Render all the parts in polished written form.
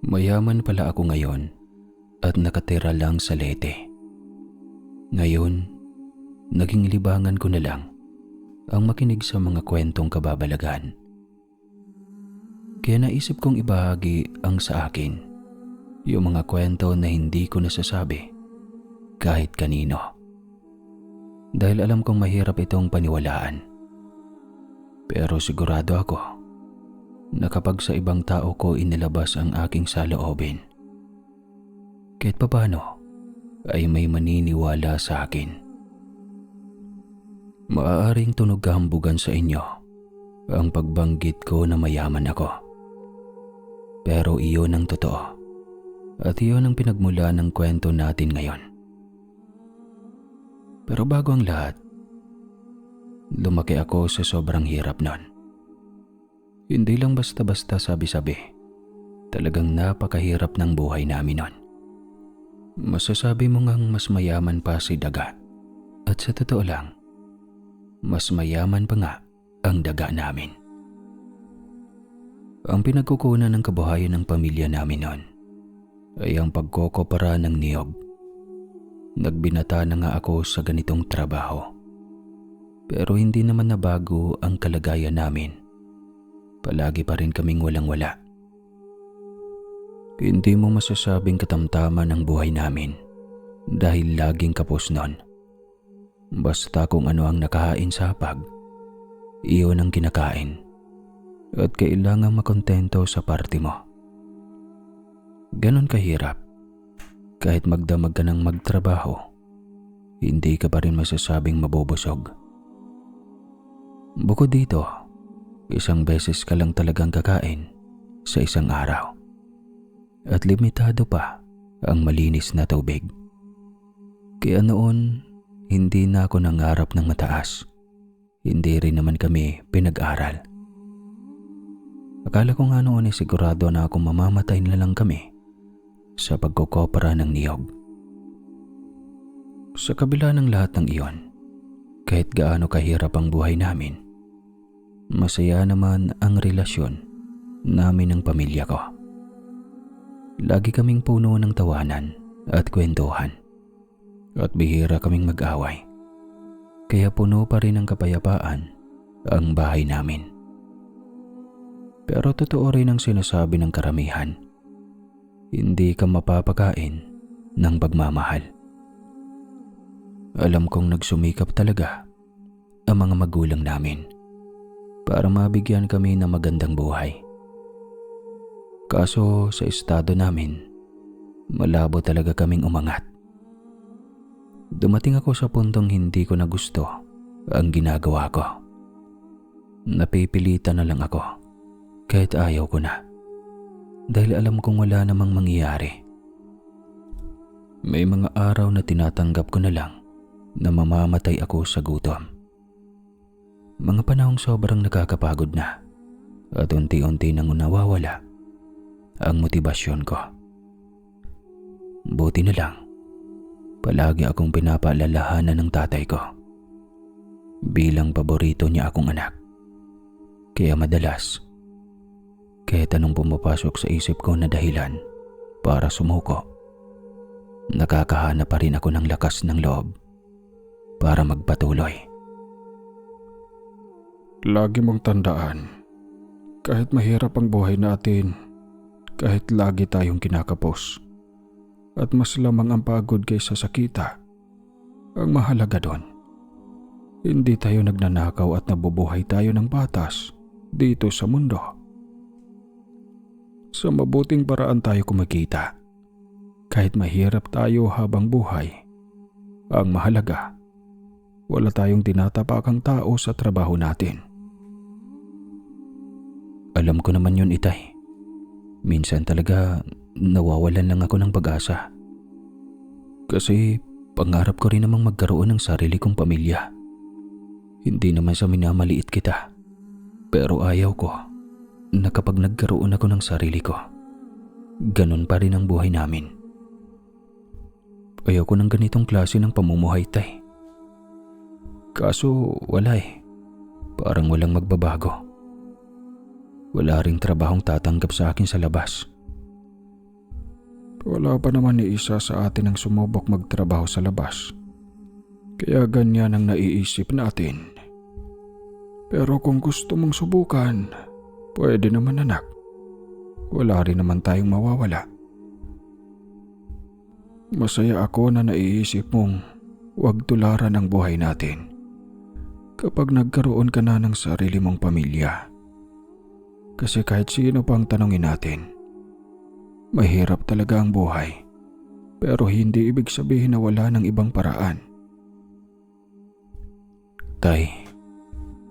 Mayaman pala ako ngayon at nakatira lang sa Leyte. Ngayon, naging libangan ko na lang ang makinig sa mga kwentong kababalagan. Kaya naisip kong ibahagi ang sa akin, yung mga kwento na hindi ko nasasabi kahit kanino. Dahil alam kong mahirap itong paniwalaan. Pero sigurado ako na kapag sa ibang tao ko inilabas ang aking saloobin, kahit papano ay may maniniwala sa akin. Maaaring tunog kahambugan sa inyo ang pagbanggit ko na mayaman ako. Pero iyon ang totoo at iyon ang pinagmula ng kwento natin ngayon. Pero bago ang lahat, lumaki ako sa sobrang hirap nun. Hindi lang basta-basta sabi-sabi, talagang napakahirap ng buhay namin nun. Masasabi mo ngang mas mayaman pa si Daga. At sa totoo lang, mas mayaman pa nga ang daga namin. Ang pinagkukunan ng kabuhayan ng pamilya namin noon ay ang pagkokopera ng niyog. Nagbinata na nga ako sa ganitong trabaho. Pero hindi naman nabago ang kalagayan namin. Palagi pa rin kaming walang-wala. Hindi mo masasabing katamtaman ang buhay namin dahil laging kapos nun. Basta kung ano ang nakahain sa hapag, iyon ang kinakain at kailangang makontento sa parte mo. Ganon kahirap. Kahit magdamag ka ng magtrabaho, hindi ka pa rin masasabing mabubusog. Bukod dito, isang beses ka lang talagang kakain sa isang araw. At limitado pa ang malinis na tubig. Kaya noon, hindi na ako nangarap ng mataas. Hindi rin naman kami pinag-aral. Akala ko nga noon ay sigurado na akong mamamatay na lang kami sa pagkukopera ng niyog. Sa kabila ng lahat ng iyon, kahit gaano kahirap ang buhay namin, masaya naman ang relasyon namin ng pamilya ko. Lagi kaming puno ng tawanan at kwentuhan. At bihira kaming mag-away. Kaya puno pa rin ng kapayapaan ang bahay namin. Pero totoo rin ang sinasabi ng karamihan. Hindi ka mapapakain ng pagmamahal. Alam kong nagsumikap talaga ang mga magulang namin para mabigyan kami ng magandang buhay. Kaso sa estado namin, malabo talaga kaming umangat. Dumating ako sa puntong hindi ko na gusto ang ginagawa ko. Napipilitan na lang ako kahit ayaw ko na. Dahil alam kong wala namang mangyayari. May mga araw na tinatanggap ko na lang na mamamatay ako sa gutom. Mga panahong sobrang nakakapagod na at unti-unti nang nawawala ang motibasyon ko. Buti na lang, palagi akong pinapaalalahanan ng tatay ko. Bilang paborito niya akong anak. Kaya madalas, kahit anong pumapasok sa isip ko na dahilan para sumuko, nakakahanap pa rin ako ng lakas ng loob para magpatuloy. Lagi mong tandaan, kahit mahirap ang buhay natin, kahit lagi tayong kinakapos, at mas lamang ang pagod kaysa sakita, ang mahalaga doon, hindi tayo nagnanakaw at nabubuhay tayo ng batas dito sa mundo. Sa mabuting paraan tayo kumikita. Kahit mahirap tayo habang buhay, ang mahalaga, wala tayong tinatapakang tao sa trabaho natin. Alam ko naman yun, Itay. Minsan talaga nawawalan lang ako ng pag-asa. Kasi pangarap ko rin namang magkaroon ng sarili kong pamilya. Hindi naman sa minamaliit kita. Pero ayaw ko na kapag nagkaroon ako ng sarili ko, ganun pa rin ang buhay namin. Ayaw ko ng ganitong klase ng pamumuhay, Tay. Kaso wala eh. Parang walang magbabago. Wala ring trabahong tatanggap sa akin sa labas. Wala pa naman ni isa sa atin ang sumubok magtrabaho sa labas. Kaya ganyan ang naiisip natin. Pero kung gusto mong subukan, pwede naman anak. Wala rin naman tayong mawawala. Masaya ako na naiisip mong huwag tularan ang buhay natin kapag nagkaroon ka na ng sarili mong pamilya. Kasi kahit sino pang tanongin natin, mahirap talaga ang buhay, pero hindi ibig sabihin na wala ng ibang paraan. Tay,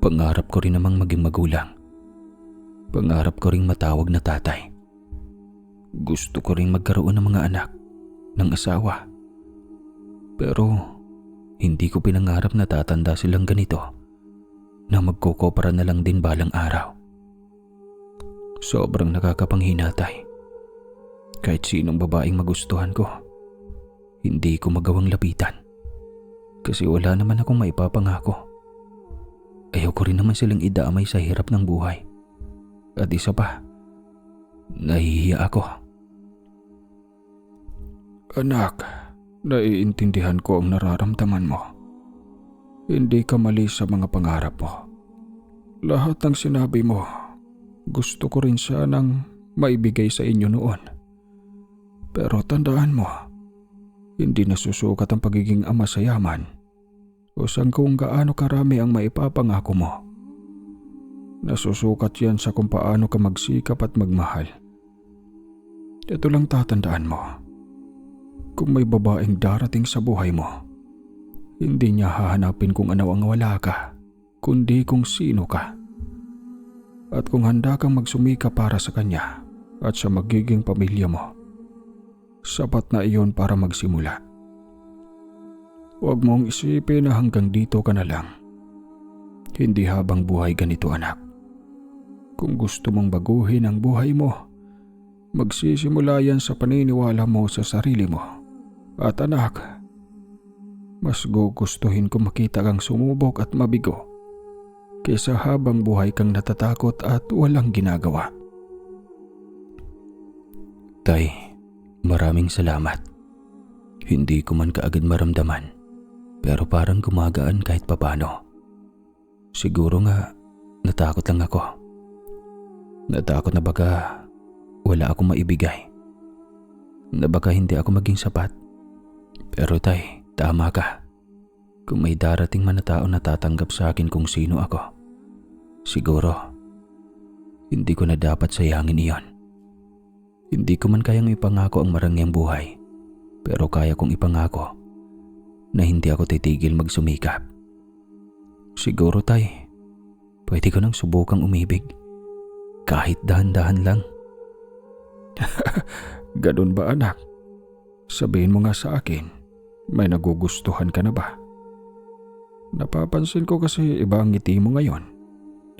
pangarap ko rin namang maging magulang. Pangarap ko ring matawag na tatay. Gusto ko ring magkaroon ng mga anak, ng asawa. Pero hindi ko pinangarap na tatanda silang ganito, na magkukopara na lang din balang araw. Sobrang nakakapanghina, Tay. Kahit sinong babaeng magustuhan ko, hindi ko magawang lapitan. Kasi wala naman akong maipapangako. Ayaw ko rin naman silang idamay sa hirap ng buhay. At isa pa, nahihiya ako. Anak, naiintindihan ko ang nararamdaman mo. Hindi ka mali sa mga pangarap mo. Lahat ng sinabi mo, gusto ko rin sanang maibigay sa inyo noon. Pero tandaan mo, hindi nasusukat ang pagiging ama sa yaman o kung gaano karami ang maipapangako mo. Nasusukat yan sa kung paano ka magsikap at magmahal. Ito lang tatandaan mo. Kung may babaeng darating sa buhay mo, hindi niya hahanapin kung ano ang wala ka, kundi kung sino ka. At kung handa kang magsumika para sa kanya at sa magiging pamilya mo, sapat na iyon para magsimula. Huwag mong isipin na hanggang dito ka na lang. Hindi habang buhay ganito, anak. Kung gusto mong baguhin ang buhay mo, magsisimula yan sa paniniwala mo sa sarili mo. At anak, mas gugustuhin ko makita kang sumubok at mabigo kaysa habang buhay kang natatakot at walang ginagawa. Tay, maraming salamat. Hindi ko man kaagad maramdaman, pero parang gumagaan kahit papano. Siguro nga, natakot lang ako. Natakot na baka wala akong maibigay. Na baka hindi ako maging sapat. Pero tay, tama ka. Kung may darating man na tao na tatanggap sa akin kung sino ako, siguro, hindi ko na dapat sayangin iyon. Hindi ko man kayang ipangako ang marangyang buhay, pero kaya kong ipangako na hindi ako titigil magsumikap. Siguro tay, pwede ko nang subukang umibig. Kahit dahan-dahan lang. Ganun ba, anak? Sabihin mo nga sa akin, may nagugustuhan ka na ba? Napapansin ko kasi iba ang ngiti mo ngayon.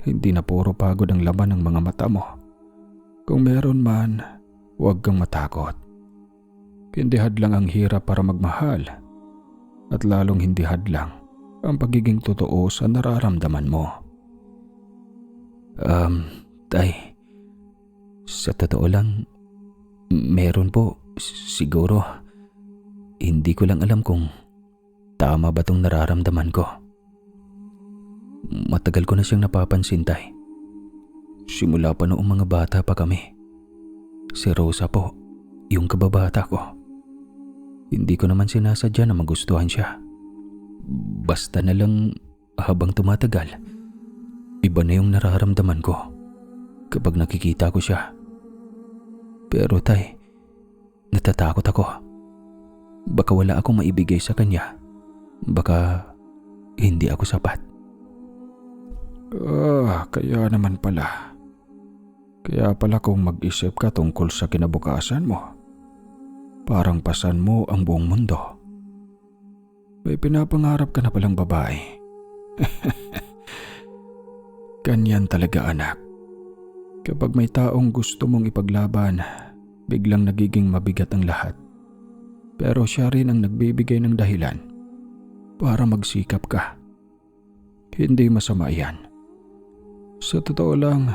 Hindi na puro pagod ang laman ng mga mata mo. Kung meron man, huwag kang matakot. Hindi hadlang ang hirap para magmahal, at lalong hindi hadlang ang pagiging totoo sa nararamdaman mo. Tay, sa totoo lang, meron po, siguro. Hindi ko lang alam kung tama ba tong nararamdaman ko. Matagal ko na siyang napapansin, tay. Simula pa noong mga bata pa kami. Si Rosa po, yung kababata ko. Hindi ko naman sinasadya na magustuhan siya. Basta na lang habang tumatagal, iba na yung nararamdaman ko kapag nakikita ko siya. Pero tay, natatakot ako. Baka wala akong maibigay sa kanya. Baka hindi ako sapat. Kaya naman pala. Kaya pala kung mag-isip ka tungkol sa kinabukasan mo, parang pasan mo ang buong mundo. May pinapangarap ka na palang babae. Ganyan talaga, anak. Kapag may taong gusto mong ipaglaban, biglang nagiging mabigat ang lahat. Pero siya rin ang nagbibigay ng dahilan para magsikap ka. Hindi masama yan. Sa totoo lang,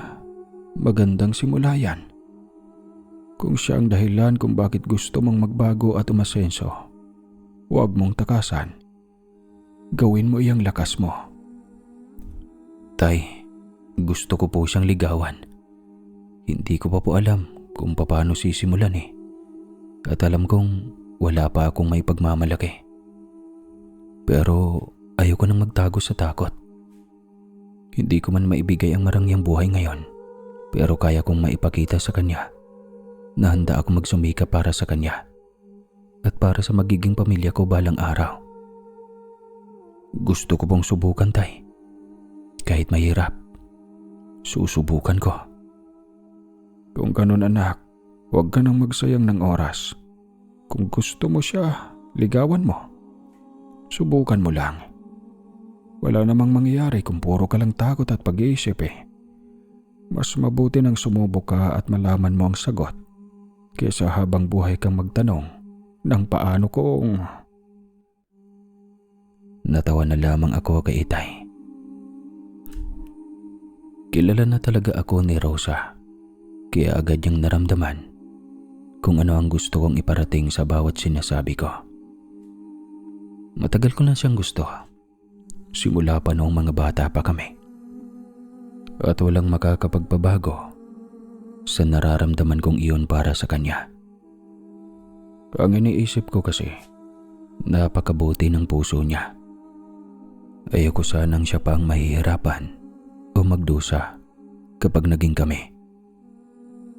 magandang simula yan. Kung siya ang dahilan kung bakit gusto mong magbago at umasenso, huwag mong takasan. Gawin mo iyang lakas mo. Tay, gusto ko po siyang ligawan. Hindi ko pa po alam kung paano sisimulan eh. At alam kong wala pa akong may pagmamalaki. Pero ayoko nang magtago sa takot. Hindi ko man maibigay ang marangyang buhay ngayon, pero kaya kong maipakita sa kanya na handa ako magsumikap para sa kanya at para sa magiging pamilya ko balang araw. Gusto ko pong subukan, Tay. Kahit mahirap, susubukan ko. Kung ganun anak, huwag ka nang magsayang ng oras. Kung gusto mo siya, ligawan mo. Subukan mo lang. Wala namang mangyayari kung puro ka lang takot at pag-iisip eh. Mas mabuti nang sumubok ka at malaman mo ang sagot kaysa habang buhay kang magtanong ng paano kung... Natawa na lamang ako kay Itay. Kilala na talaga ako ni Rosa, kaya agad niyang naramdaman kung ano ang gusto kong iparating sa bawat sinasabi ko. Matagal ko na siyang gusto, simula pa noong mga bata pa kami. At walang makakapagpabago sa nararamdaman kong iyon para sa kanya. Ang iniisip ko kasi, napakabuti ng puso niya. Ayoko sanang siya pang mahihirapan o magdusa kapag naging kami.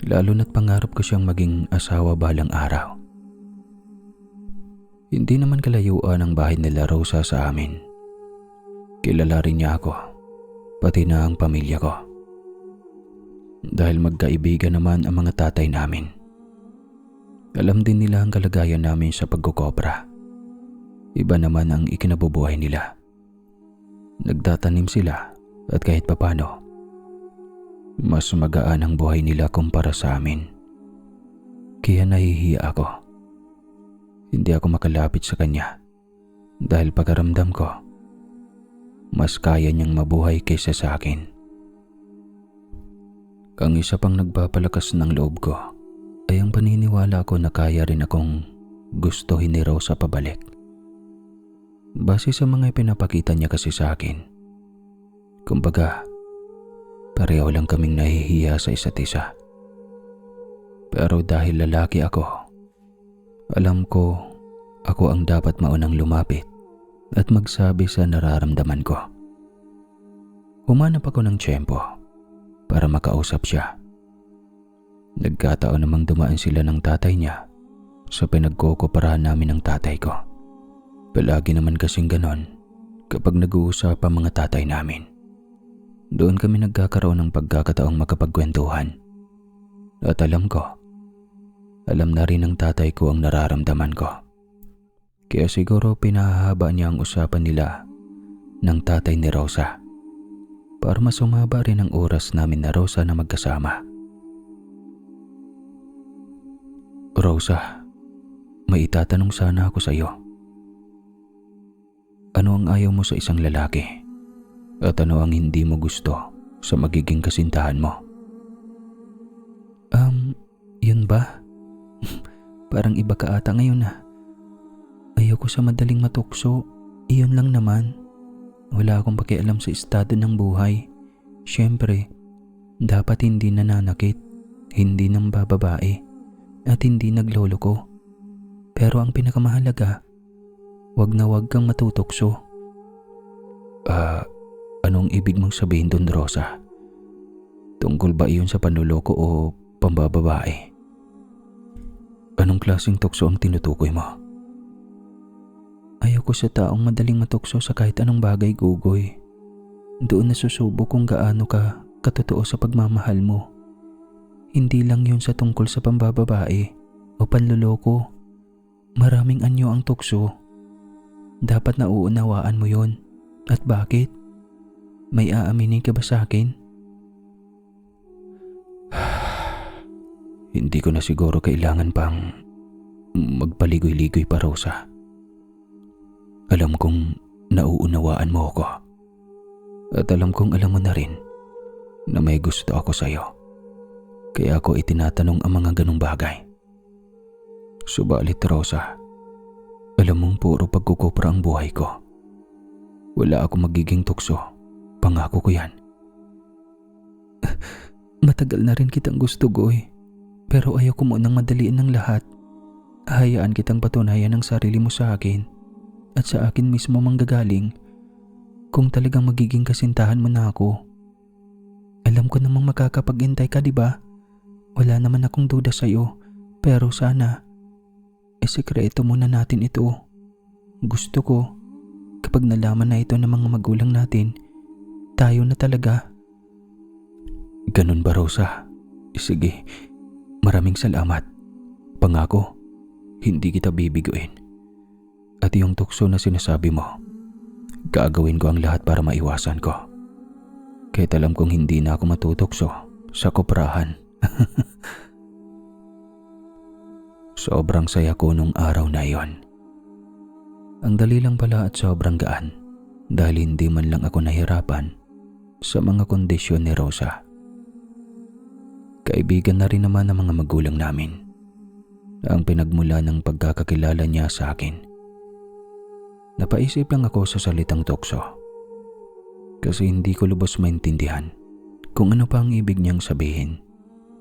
Lalo na't pangarap ko siyang maging asawa balang araw. Hindi naman kalayuan ang bahay nila Rosa sa amin. Kilala rin niya ako, pati na ang pamilya ko. Dahil magkaibigan naman ang mga tatay namin. Alam din nila ang kalagayan namin sa pagkukopra. Iba naman ang ikinabubuhay nila. Nagtatanim sila at kahit papano, mas magaan ang buhay nila kumpara sa amin. Kaya nahihiya ako. Hindi ako makalapit sa kanya dahil pagkaramdam ko, mas kaya niyang mabuhay kaysa sa akin. Ang isa pang nagpapalakas ng loob ko ay ang paniniwala ko na kaya rin akong gustuhin ni Rosa pabalik. Base sa mga ipinapakita niya kasi sa akin. Kumbaga, pareho lang kaming nahihiya sa isa't isa. Pero dahil lalaki ako, alam ko ako ang dapat maunang lumapit at magsabi sa nararamdaman ko. Humanap ako ng tiyempo para makausap siya. Nagkataon namang dumaan sila ng tatay niya sa pinagkukoperahan namin ng tatay ko. Palagi naman kasing ganon kapag nag-uusap ang mga tatay namin. Doon kami nagkakaroon ng pagkakataong makapagkwentuhan. At alam na rin ng tatay ko ang nararamdaman ko. Kaya siguro pinahahaba niya ang usapan nila ng tatay ni Rosa para mas humaba rin ang oras namin na Rosa na magkasama. Rosa, may itatanong sana ako sa iyo. Ano ang ayaw mo sa isang lalaki? At ano ang hindi mo gusto sa magiging kasintahan mo? Yun ba? Parang iba ka ata ngayon ah. Ayoko sa madaling matukso. Iyon lang naman. Wala akong pakialam sa estado ng buhay. Siyempre, dapat hindi nananakit, hindi nang bababae, at hindi nagloloko. Pero ang pinakamahalaga, wag na wag kang matutukso. Anong ibig mong sabihin doon, Rosa? Tungkol ba iyon sa panloloko o pambababae? Anong klaseng tukso ang tinutukoy mo? Ayoko sa taong madaling matukso sa kahit anong bagay, Gugoy. Doon nasusubok kung gaano ka katotoo sa pagmamahal mo. Hindi lang yun sa tungkol sa pambababae o panloloko. Maraming anyo ang tukso. Dapat nauunawaan mo yun. At bakit? May aaminin ka ba sa akin? Hindi ko na siguro kailangan pang magpaligoy-ligoy pa, Rosa. Alam kong nauunawaan mo ako. At alam kong alam mo na rin na may gusto ako sa'yo. kaya ako itinatanong ang mga ganong bagay. Subalit Rosa, alam mong puro pagkukopra ang buhay ko. Wala ako magiging tukso, pangako ko yan. Matagal na rin kitang gusto, Goy, pero ayaw ko munang madaliin ng lahat. Hayaan kitang patunayan ang sarili mo sa akin at sa akin mismo manggagaling kung talagang magiging kasintahan mo na ako. Alam ko namang makakapaghintay ka, di ba? Wala naman akong duda sa'yo, pero sana, sikreto muna natin ito. Gusto ko, kapag nalaman na ito ng mga magulang natin, tayo na talaga. Ganun ba, Rosa? Sige, maraming salamat. Pangako, hindi kita bibiguin. At yung tukso na sinasabi mo, gagawin ko ang lahat para maiwasan ko. Kahit alam kong hindi na ako matutokso sa koprahan. Sobrang saya ko nung araw na iyon. Ang dali lang pala at sobrang gaan dahil hindi man lang ako nahirapan sa mga kondisyon ni Rosa. Kaibigan na rin naman ang mga magulang namin. Ang pinagmula ng pagkakakilala niya sa akin. Napaisip lang ako sa salitang tukso kasi hindi ko lubos maintindihan kung ano pa ang ibig niyang sabihin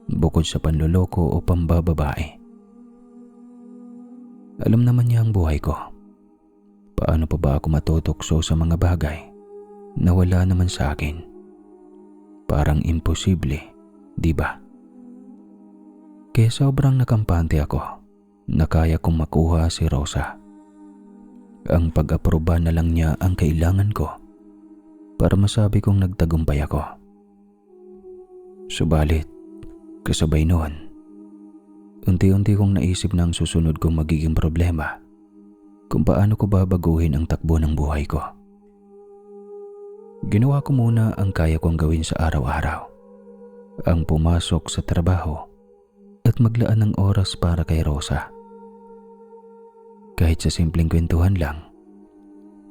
bukod sa panloloko o pambababae. Alam naman niya ang buhay ko. Paano pa ba ako matutokso sa mga bagay na wala naman sa akin? Parang imposible, di ba? Kaya sobrang nakampante ako na kaya kong makuha si Rosa. Ang pag-aproba na lang niya ang kailangan ko para masabi kong nagtagumpay ako. Subalit, kasabay noon, unti-unti kong naisip na ang susunod kong magiging problema kung paano ko babaguhin ang takbo ng buhay ko. Ginawa ko muna ang kaya kong gawin sa araw-araw. Ang pumasok sa trabaho at maglaan ng oras para kay Rosa. Kahit sa simpleng kwentuhan lang,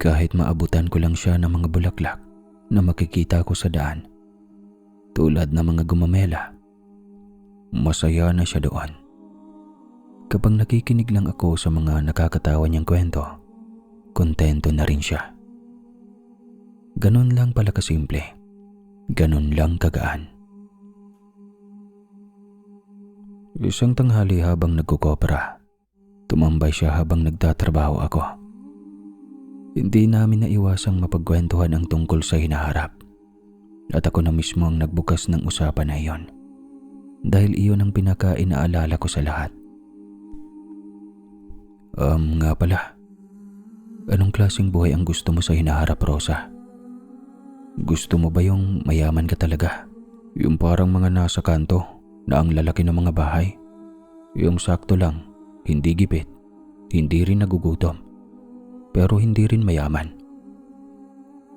kahit maabutan ko lang siya ng mga bulaklak na makikita ko sa daan, tulad ng mga gumamela, masaya na siya doon. Kapag nakikinig lang ako sa mga nakakatawa niyang kwento, kontento na rin siya. Ganun lang pala kasimple. Ganun lang kagaan. Isang tanghali habang nagkukopra, tumambay siya habang nagtatrabaho ako. Hindi namin naiwasang mapagkwentuhan ang tungkol sa hinaharap. At ako na mismo ang nagbukas ng usapan na iyon. Dahil iyon ang pinaka-inaalala ko sa lahat. Nga pala. Anong klaseng buhay ang gusto mo sa hinaharap, Rosa? Gusto mo ba yung mayaman ka talaga? Yung parang mga nasa kanto na ang lalaki ng mga bahay? Yung sakto lang, hindi gipit, hindi rin nagugutom, pero hindi rin mayaman.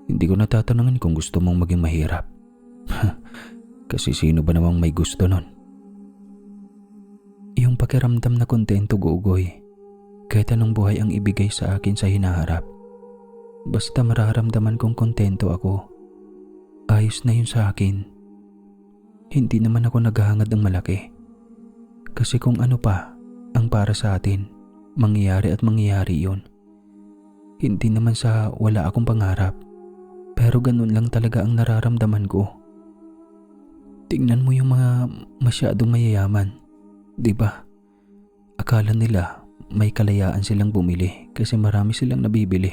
Hindi ko natatanungin kung gusto mong maging mahirap. Kasi sino ba namang may gusto nun? Yung pakiramdam na kontento, Gugoy. Kahit anong buhay ang ibigay sa akin sa hinaharap. Basta mararamdaman kong kontento ako. Ayos na yun sa akin. Hindi naman ako naghahangad ng malaki. Kasi kung ano pa ang para sa atin, mangyayari at mangyayari yun. Hindi naman sa wala akong pangarap. Pero ganun lang talaga ang nararamdaman ko. Tingnan mo yung mga masyadong mayayaman. Diba? Akala nila may kalayaan silang bumili kasi marami silang nabibili.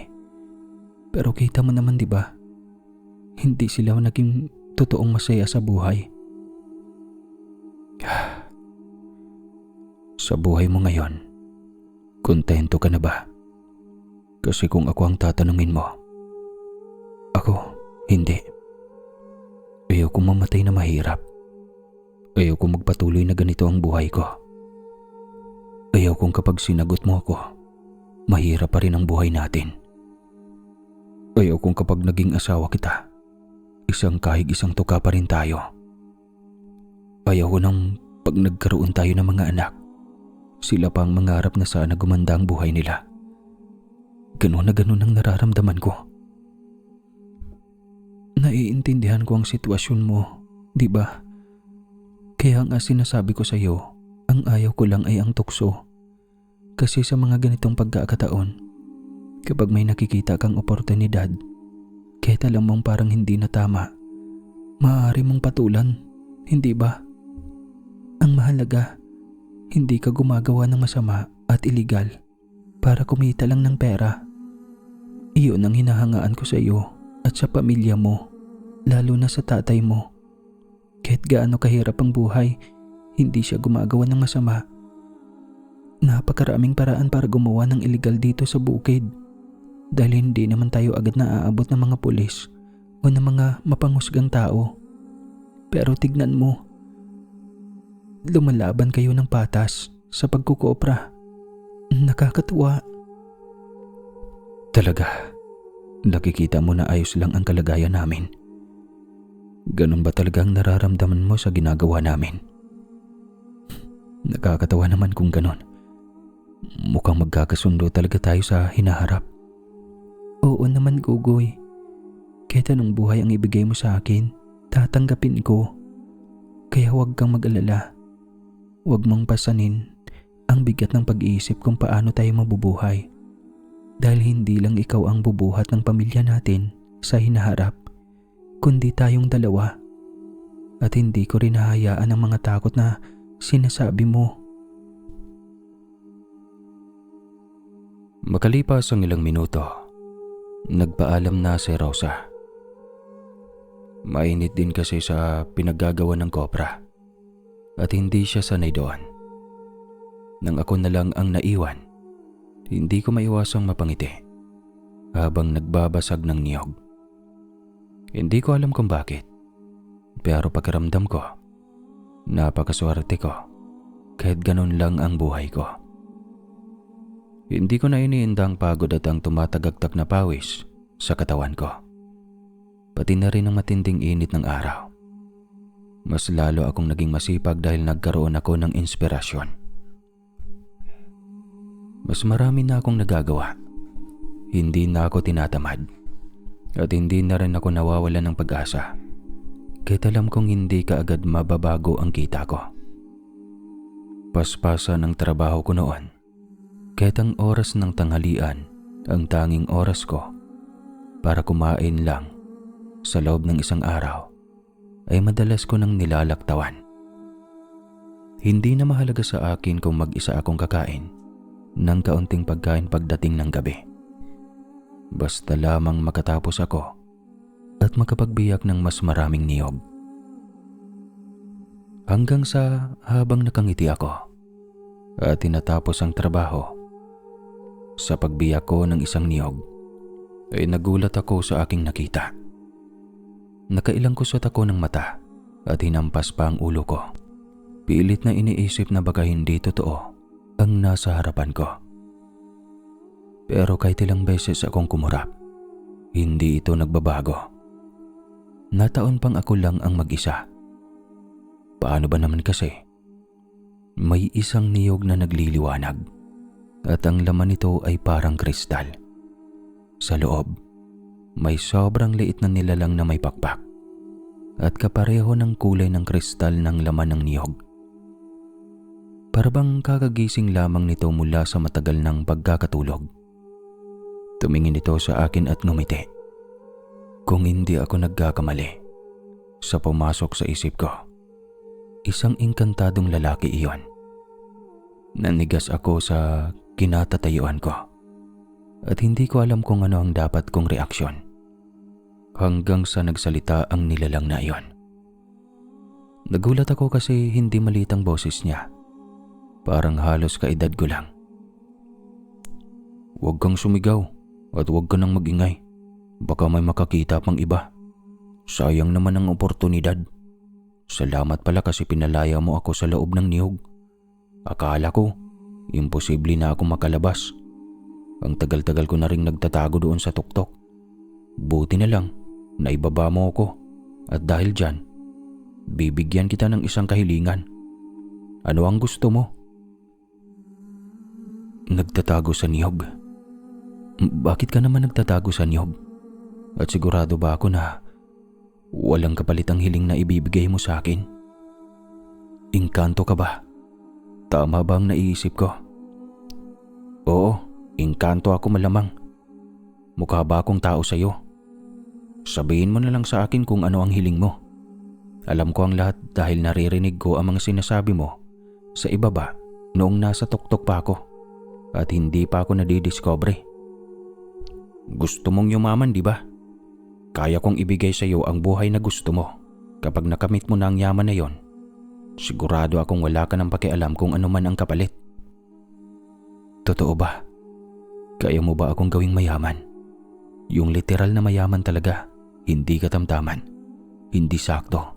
Pero kita mo naman, diba? Hindi sila naging totoong masaya sa buhay. Sa buhay mo ngayon, kontento ka na ba? Kasi kung ako ang tatanungin mo, ako, hindi. Ayaw kong mamatay na mahirap. Ayaw kong magpatuloy na ganito ang buhay ko. Ayaw kong kapag sinagot mo ako, mahirap pa rin ang buhay natin. Ayaw kong kapag naging asawa kita, isang kahig isang tuka pa rin tayo. Ayaw ko nang pag nagkaroon tayo ng mga anak, sila pa ang mangarap na sana gumanda ang buhay nila. Ganun na ganun ang nararamdaman ko. Naiintindihan ko ang sitwasyon mo, di ba? Kaya nga sinasabi ko sa iyo, ang ayaw ko lang ay ang tukso. Kasi sa mga ganitong pagkakataon, kapag may nakikita kang oportunidad, kahit alam mong parang hindi na tama, maaari mong patulan, hindi ba? Ang mahalaga, hindi ka gumagawa ng masama at iligal para kumita lang ng pera. Iyon ang hinahangaan ko sa iyo at sa pamilya mo, lalo na sa tatay mo. Kahit gaano kahirap ang buhay, hindi siya gumagawa ng masama. Napakaraming paraan para gumawa ng illegal dito sa bukid. Dahil hindi naman tayo agad na aabot ng mga pulis o ng mga mapanghusgang tao. Pero tignan mo, lumalaban kayo ng patas sa pagkukoopra. Nakakatuwa. Talaga, nakikita mo na ayos lang ang kalagayan namin. Ganun ba talagang nararamdaman mo sa ginagawa namin? Nakakatawa naman kung ganun. Mukhang magkakasundo talaga tayo sa hinaharap. Oo naman, Gugoy. Kahit anong buhay ang ibigay mo sa akin, tatanggapin ko. Kaya huwag kang mag-alala. Huwag mong pasanin ang bigat ng pag-iisip kung paano tayo mabubuhay. Dahil hindi lang ikaw ang bubuhat ng pamilya natin sa hinaharap, kundi tayong dalawa. At hindi ko rin hahayaan ang mga takot na sinasabi mo. Makalipas ang ilang minuto, nagpaalam na si Rosa. Mainit din kasi sa pinaggagawa ng kopra at hindi siya sanay doon. Nang ako na lang ang naiwan, hindi ko maiwasang mapangiti habang nagbabasag ng niyog. Hindi ko alam kung bakit, pero pakiramdam ko, napakaswerte ko kahit ganun lang ang buhay ko. Hindi ko na iniinda ang pagod at ang tumatagagtak na pawis sa katawan ko. Pati na rin ang matinding init ng araw. Mas lalo akong naging masipag dahil nagkaroon ako ng inspirasyon. Mas marami na akong nagagawa. Hindi na ako tinatamad. At hindi na rin ako nawawalan ng pag-asa. Kahit alam kong hindi kaagad mababago ang kita ko. Paspasan ang trabaho ko noon. Kahit ang oras ng tanghalian, ang tanging oras ko para kumain lang sa loob ng isang araw, ay madalas ko nang nilalaktawan. Hindi na mahalaga sa akin kung mag-isa akong kakain ng kaunting pagkain pagdating ng gabi. Basta lamang makatapos ako at makapagbiyak ng mas maraming niyog. Hanggang sa habang nakangiti ako at tinatapos ang trabaho, sa pagbiyak ko ng isang niyog, ay nagulat ako sa aking nakita. Nakailang kusot ako ng mata at hinampas pa ang ulo ko. Pilit na iniisip na baka hindi totoo ang nasa harapan ko. Pero kahit ilang beses akong kumurap, hindi ito nagbabago. Nataon pang ako lang ang mag-isa. Paano ba naman kasi? May isang niyog na nagliliwanag at ang laman nito ay parang kristal. Sa loob, may sobrang liit na nilalang na may pakpak at kapareho ng kulay ng kristal ng laman ng niyog. Para bang kakagising lamang nito mula sa matagal ng pagkakatulog. Tumingin ito sa akin at ngumiti. Kung hindi ako nagkakamali, sa pumasok sa isip ko, isang engkantadong lalaki iyon. Nanigas ako sa kinatatayuan ko at hindi ko alam kung ano ang dapat kong reaksyon. Hanggang sa nagsalita ang nilalang na iyon. Nagulat ako kasi hindi maliit ang boses niya. Parang halos kaedad ko lang. Huwag kang sumigaw at huwag ka nang magingay. Baka may makakita pang iba. Sayang naman ang oportunidad. Salamat pala kasi pinalaya mo ako sa loob ng niyog. Akala ko, imposible na ako makalabas. Ang tagal-tagal ko na ring nagtatago doon sa tuktok. Buti na lang, naibaba mo ako. At dahil dyan, bibigyan kita ng isang kahilingan. Ano ang gusto mo? Nagtatago sa niyog. Bakit ka naman nagtatago sa niyog? At sigurado ba ako na walang kapalit ang hiling na ibibigay mo sa akin? Engkanto ka ba? Tama ba ang naiisip ko? Oo, engkanto ako malamang. Mukha ba akong tao sa'yo? Sabihin mo na lang sa akin kung ano ang hiling mo. Alam ko ang lahat dahil naririnig ko ang mga sinasabi mo sa ibaba noong nasa tuktok pa ako at hindi pa ako nadidiscover. Gusto mong yumaman, di ba? Kaya kong ibigay sa iyo ang buhay na gusto mo. Kapag nakamit mo na ang yaman na yon, sigurado akong wala ka ng pakialam kung ano man ang kapalit. Totoo ba? Kaya mo ba akong gawing mayaman? Yung literal na mayaman talaga, hindi katamtaman, hindi sakto.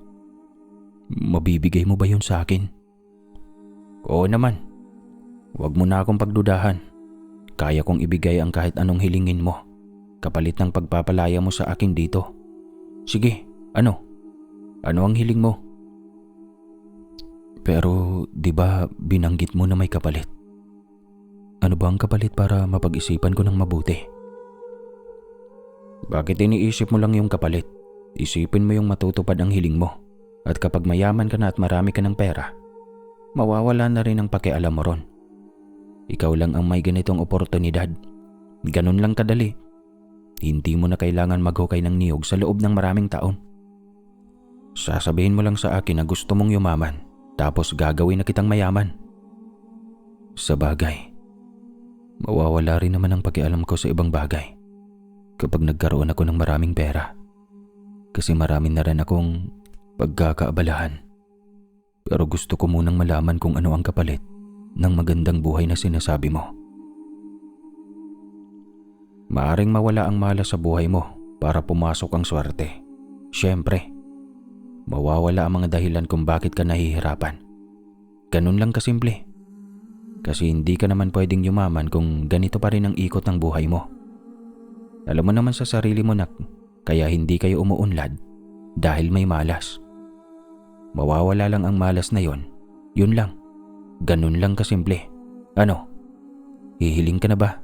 Mabibigay mo ba yun sa akin? Oo naman. Huwag mo na akong pagdudahan. Kaya kong ibigay ang kahit anong hilingin mo, kapalit ng pagpapalaya mo sa akin dito. Sige, ano? Ano ang hiling mo? Pero di ba binanggit mo na may kapalit? Ano ba ang kapalit para mapag-isipan ko ng mabuti? Bakit iniisip mo lang yung kapalit? Isipin mo yung matutupad ang hiling mo. At kapag mayaman ka na at marami ka ng pera, mawawala na rin ang pakialam mo ron. Ikaw lang ang may ganitong oportunidad. Ganun lang kadali. Hindi mo na kailangan maghukay ng niyog sa loob ng maraming taon. Sasabihin mo lang sa akin na gusto mong yumaman, tapos gagawin na kitang mayaman. Sa bagay, mawawala rin naman ang pakialam ko sa ibang bagay kapag nagkaroon ako ng maraming pera. Kasi marami na rin akong pagkakaabalahan. Pero gusto ko munang malaman kung ano ang kapalit ng magandang buhay na sinasabi mo. Maaring mawala ang malas sa buhay mo para pumasok ang swerte. Siyempre, mawawala ang mga dahilan kung bakit ka nahihirapan. Ganun lang kasimple. Kasi hindi ka naman pwedeng yumaman kung ganito pa rin ang ikot ng buhay mo. Alam mo naman sa sarili mo na kaya hindi kayo umuunlad dahil may malas. Mawawala lang ang malas na yon. Yun lang. Ganun lang kasimple. Ano? Hihiling ka na ba?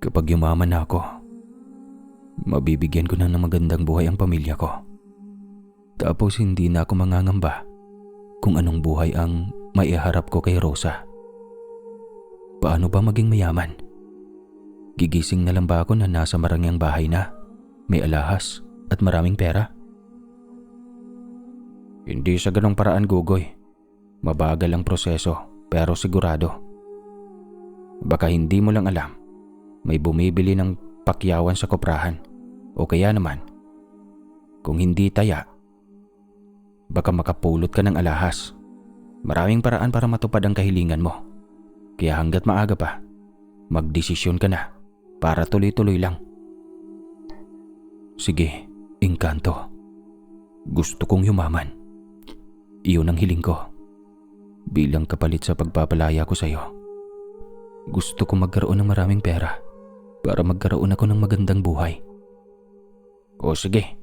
Kapag yumaman na ako, mabibigyan ko na ng magandang buhay ang pamilya ko. Tapos hindi na ako mangangamba kung anong buhay ang maiharap ko kay Rosa. Paano ba maging mayaman? Gigising na lang ba ako na nasa marangyang bahay na, may alahas at maraming pera? Hindi sa ganong paraan, Gugoy. Mabagal ang proseso, pero sigurado. Baka hindi mo lang alam, may bumibili ng pakyawan sa koprahan. O kaya naman, kung hindi taya, baka makapulot ka ng alahas. Maraming paraan para matupad ang kahilingan mo. Kaya hanggat maaga pa, magdesisyon ka na para tuloy-tuloy lang. Sige, engkanto. Gusto kong yumaman. Iyon ang hiling ko. Bilang kapalit sa pagpapalaya ko sa iyo. Gusto ko magkaroon ng maraming pera para magkaroon ako ng magandang buhay. O sige,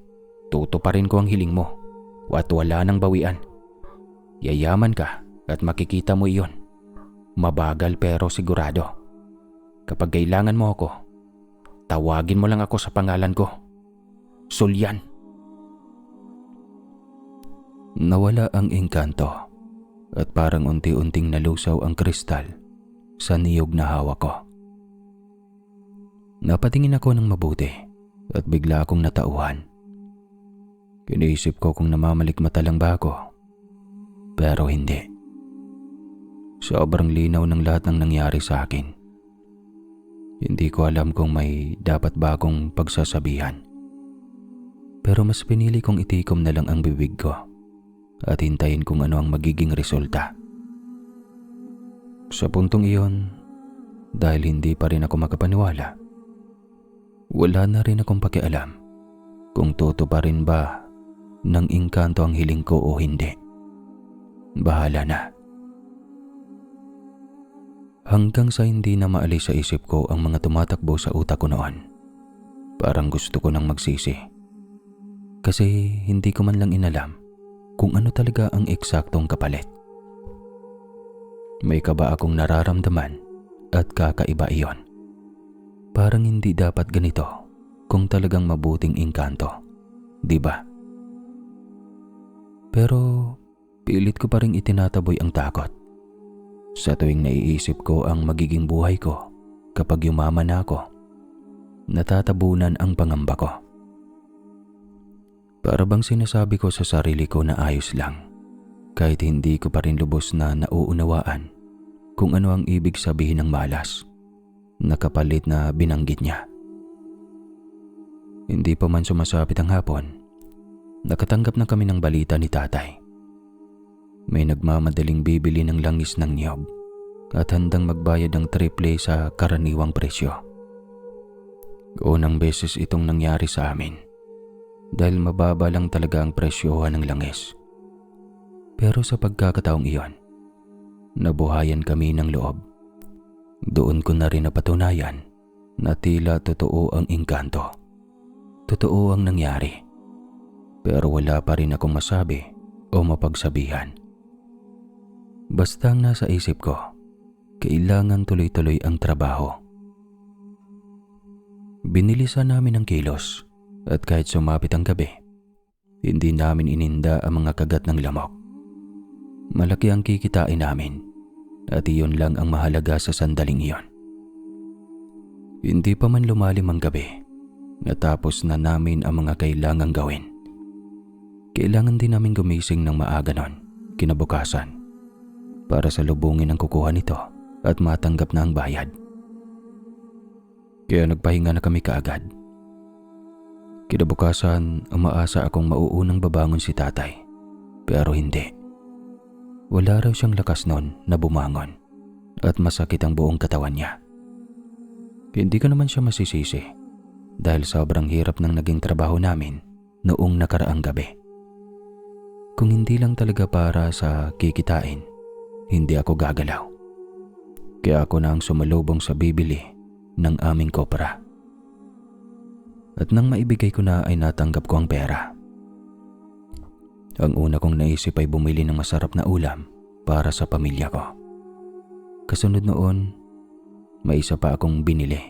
tutuparin ko ang hiling mo at wala nang bawian. Yayaman ka at makikita mo iyon. Mabagal pero sigurado. Kapag kailangan mo ako, tawagin mo lang ako sa pangalan ko. Sulyan. Nawala ang engkanto at parang unti-unting nalusaw ang kristal sa niyog na hawak ko. Napatingin ako ng mabuti at bigla akong natauhan. Kiniisip ko kung namamalikmata lang ba ako, pero hindi. Sobrang linaw ng lahat ng nangyari sa akin. Hindi ko alam kung may dapat ba akong pagsasabihan. Pero mas pinili kong itikom na lang ang bibig ko at hintayin kung ano ang magiging resulta. Sa puntong iyon, dahil hindi pa rin ako makapaniwala, wala na rin akong pakialam kung tutuparin ba ng engkanto ang hiling ko o hindi. Bahala na. Hanggang sa hindi na maalis sa isip ko ang mga tumatakbo sa utak ko noon. Parang gusto ko nang magsisi. Kasi hindi ko man lang inalam kung ano talaga ang eksaktong kapalit. May kaba akong nararamdaman at kakaiba iyon. Parang hindi dapat ganito kung talagang mabuting engkanto, di ba? Pero pilit ko pa ring itinataboy ang takot. Sa tuwing naiisip ko ang magiging buhay ko kapag yumaman na ako, natatabunan ang pangamba ko. Para bang sinasabi ko sa sarili ko na ayos lang, kahit hindi ko pa rin lubos na nauunawaan kung ano ang ibig sabihin ng malas na kapalit na binanggit niya. Hindi pa man sumasapit ang hapon, nakatanggap na kami ng balita ni tatay. May nagmamadaling bibili ng langis ng niyog at handang magbayad ng triple sa karaniwang presyo. Unang beses itong nangyari sa amin dahil mababa lang talaga ang presyohan ng langis. Pero sa pagkakataong iyon, nabuhayan kami ng loob. Doon ko na rin napatunayan na tila totoo ang engkanto. Totoo ang nangyari. Pero wala pa rin akong masabi o mapagsabihan. Basta ang nasa isip ko, kailangan tuloy-tuloy ang trabaho. Binilisan namin ang kilos at kahit sumapit ang gabi, hindi namin ininda ang mga kagat ng lamok. Malaki ang kikitain namin at iyon lang ang mahalaga sa sandaling iyon. Hindi pa man lumalim ang gabi, natapos na namin ang mga kailangang gawin. Kailangan din namin gumising ng maaga noon, kinabukasan, para salubungin ang kukuha nito at matanggap na ang bayad. Kaya nagpahinga na kami kaagad. Kinabukasan, umaasa akong mauunang babangon si tatay, pero hindi. Wala raw siyang lakas noon na bumangon at masakit ang buong katawan niya. Hindi ko naman siya masisisi dahil sobrang hirap ng naging trabaho namin noong nakaraang gabi. Kung hindi lang talaga para sa kikitain, hindi ako gagalaw. Kaya ako na ang sumalubong sa bibili ng aming kopra. At nang maibigay ko na ay natanggap ko ang pera. Ang una kong naisip ay bumili ng masarap na ulam para sa pamilya ko. Kasunod noon, may isa pa akong binili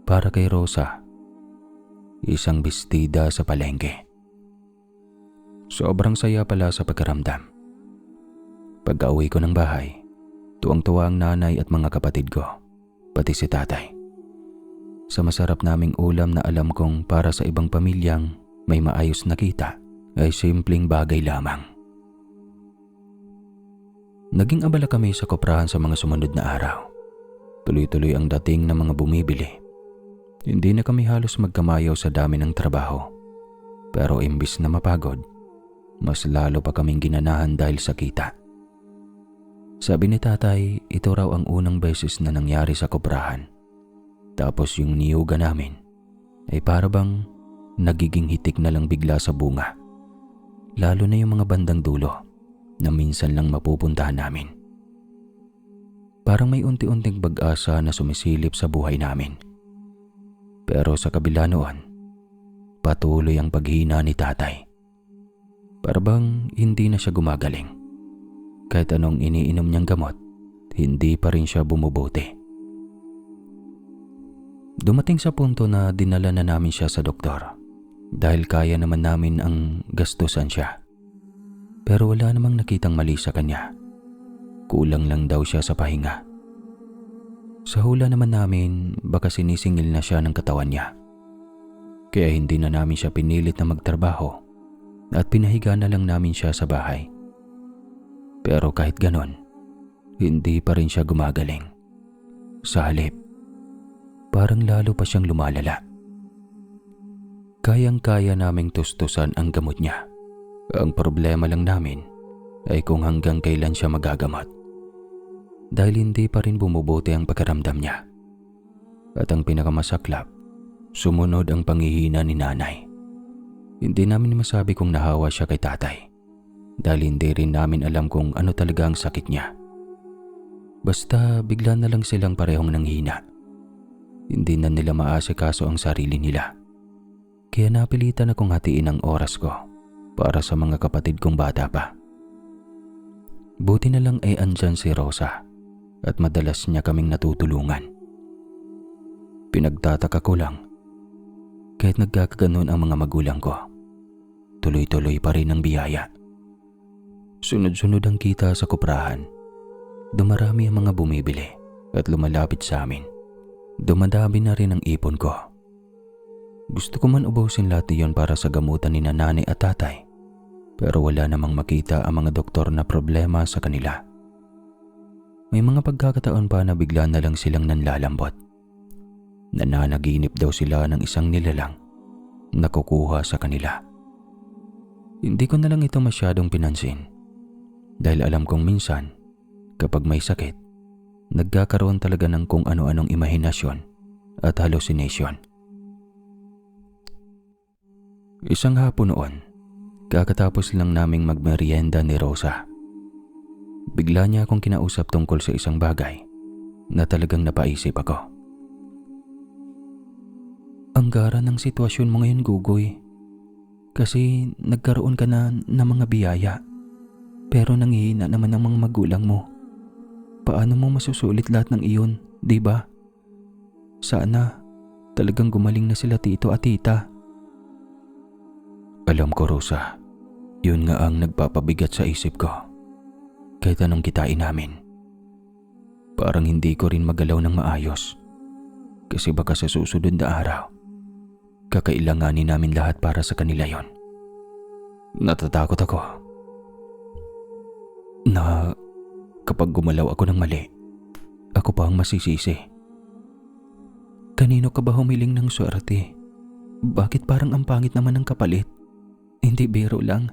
para kay Rosa. Isang bestida sa palengke. Sobrang saya pala sa pagkaramdam. Pag-uwi ko ng bahay, tuwang-tuwa ang nanay at mga kapatid ko, pati si tatay. Sa masarap naming ulam na alam kong para sa ibang pamilyang may maayos na kita, ay simpleng bagay lamang. Naging abala kami sa koprahan sa mga sumunod na araw. Tuloy-tuloy ang dating ng mga bumibili. Hindi na kami halos magkamayaw sa dami ng trabaho. Pero imbis na mapagod, mas lalo pa kaming ginanahan dahil sa kita. Sabi ni tatay, ito raw ang unang beses na nangyari sa koprahan. Tapos yung niyuga namin ay para bang nagiging hitik na lang bigla sa bunga. Lalo na yung mga bandang dulo na minsan lang mapupuntahan namin. Parang may unti-unting pag-asa na sumisilip sa buhay namin. Pero sa kabila noon, patuloy ang paghina ni tatay. Para bang hindi na siya gumagaling. Kahit anong iniinom niyang gamot, hindi pa rin siya bumubuti. Dumating sa punto na dinala na namin siya sa doktor dahil kaya naman namin ang gastusan siya. Pero wala namang nakitang mali sa kanya. Kulang lang daw siya sa pahinga. Sa hula naman namin, baka sinisingil na siya ng katawan niya. Kaya hindi na namin siya pinilit na magtrabaho at pinahiga na lang namin siya sa bahay. Pero kahit ganon, hindi pa rin siya gumagaling. Sa halip, parang lalo pa siyang lumalala. Kayang-kaya naming tustusan ang gamot niya. Ang problema lang namin ay kung hanggang kailan siya magagamot. Dahil hindi pa rin bumubuti ang pagkaramdam niya. At ang pinakamasaklap, sumunod ang panghihina ni nanay. Hindi namin masabi kung nahawa siya kay tatay. Dahil hindi rin namin alam kung ano talaga ang sakit niya. Basta bigla na lang silang parehong nanghina. Hindi na nila maasikaso ang sarili nila. Kaya napilitan akong hatiin ang oras ko para sa mga kapatid kong bata pa. Buti na lang ay andyan si Rosa at madalas niya kaming natutulungan. Pinagtataka ko lang, kahit nagkakaganon ang mga magulang ko, tuloy-tuloy pa rin ang biyaya. Sunod-sunod ang kita sa kuprahan. Dumarami ang mga bumibili at lumalapit sa amin. Dumadami na rin ang ipon ko. Gusto ko man ubusin lahat iyon para sa gamutan ni nanay at tatay, pero wala namang makita ang mga doktor na problema sa kanila. May mga pagkakataon pa na bigla na lang silang nanlalambot. Nananaginip daw sila ng isang nilalang na kukuha sa kanila. Hindi ko na lang ito masyadong pinansin dahil alam kong minsan kapag may sakit, nagkakaroon talaga ng kung ano-anong imahinasyon at hallucination. Isang hapon noon, kakatapos lang naming magmerienda ni Rosa. Bigla niya akong kinausap tungkol sa isang bagay na talagang napaisip ako. Ang gara ng sitwasyon mo ngayon, Gugoy. Kasi nagkaroon ka na ng mga biyaya, pero nanghihina naman ang mga magulang mo. Paano mo masusulit lahat ng iyon, di ba? Sana talagang gumaling na sila tito at tita. Alam ko, Rosa, yun nga ang nagpapabigat sa isip ko. Kahit anong kitain namin, parang hindi ko rin magalaw ng maayos. Kasi baka sa susunod na araw, kakailanganin namin lahat para sa kanila yon. Natatakot ako na kapag gumalaw ako ng mali, ako pa ang masisisi. Kanino ka ba humiling ng swerte? Bakit parang ang pangit naman ng kapalit? Hindi biro lang.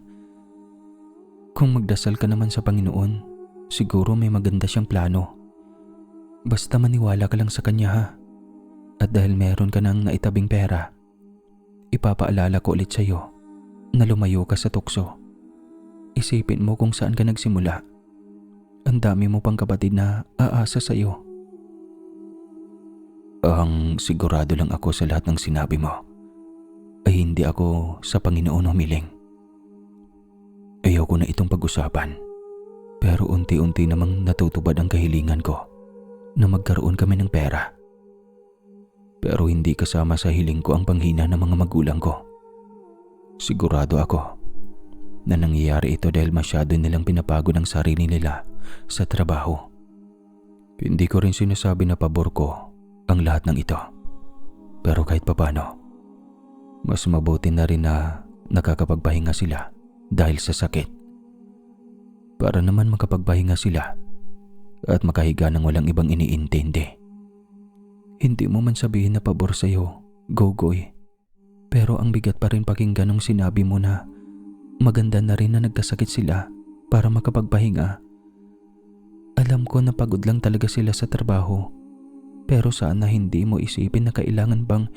Kung magdasal ka naman sa Panginoon, siguro may maganda siyang plano. Basta maniwala ka lang sa Kanya, ha? At dahil meron ka ng naitabing pera, ipapaalala ko ulit sa'yo na lumayo ka sa tukso. Isipin mo kung saan ka nagsimula. Ang dami mo pang kapatid na aasa sa'yo. Ang sigurado lang ako sa lahat ng sinabi mo ay hindi ako sa Panginoon humiling. Ayoko na itong pag-usapan, pero unti-unti namang natutubad ang kahilingan ko na magkaroon kami ng pera. Pero hindi kasama sa hiling ko ang panghina ng mga magulang ko. Sigurado ako na nangyayari ito dahil masyado nilang pinapagod ang sarili nila sa trabaho. Hindi ko rin sinasabi na pabor ko ang lahat ng ito. Pero kahit papano, mas mabuti na rin na nakakapagpahinga sila dahil sa sakit. Para naman makapagpahinga sila at makahiga ng walang ibang iniintindi. Hindi mo man sabihin na pabor sa'yo, Gogoy. Pero ang bigat pa rin pakinggan nung sinabi mo na maganda na rin na nagkasakit sila para makapagpahinga. Alam ko na pagod lang talaga sila sa trabaho. Pero sana hindi mo isipin na kailangan bang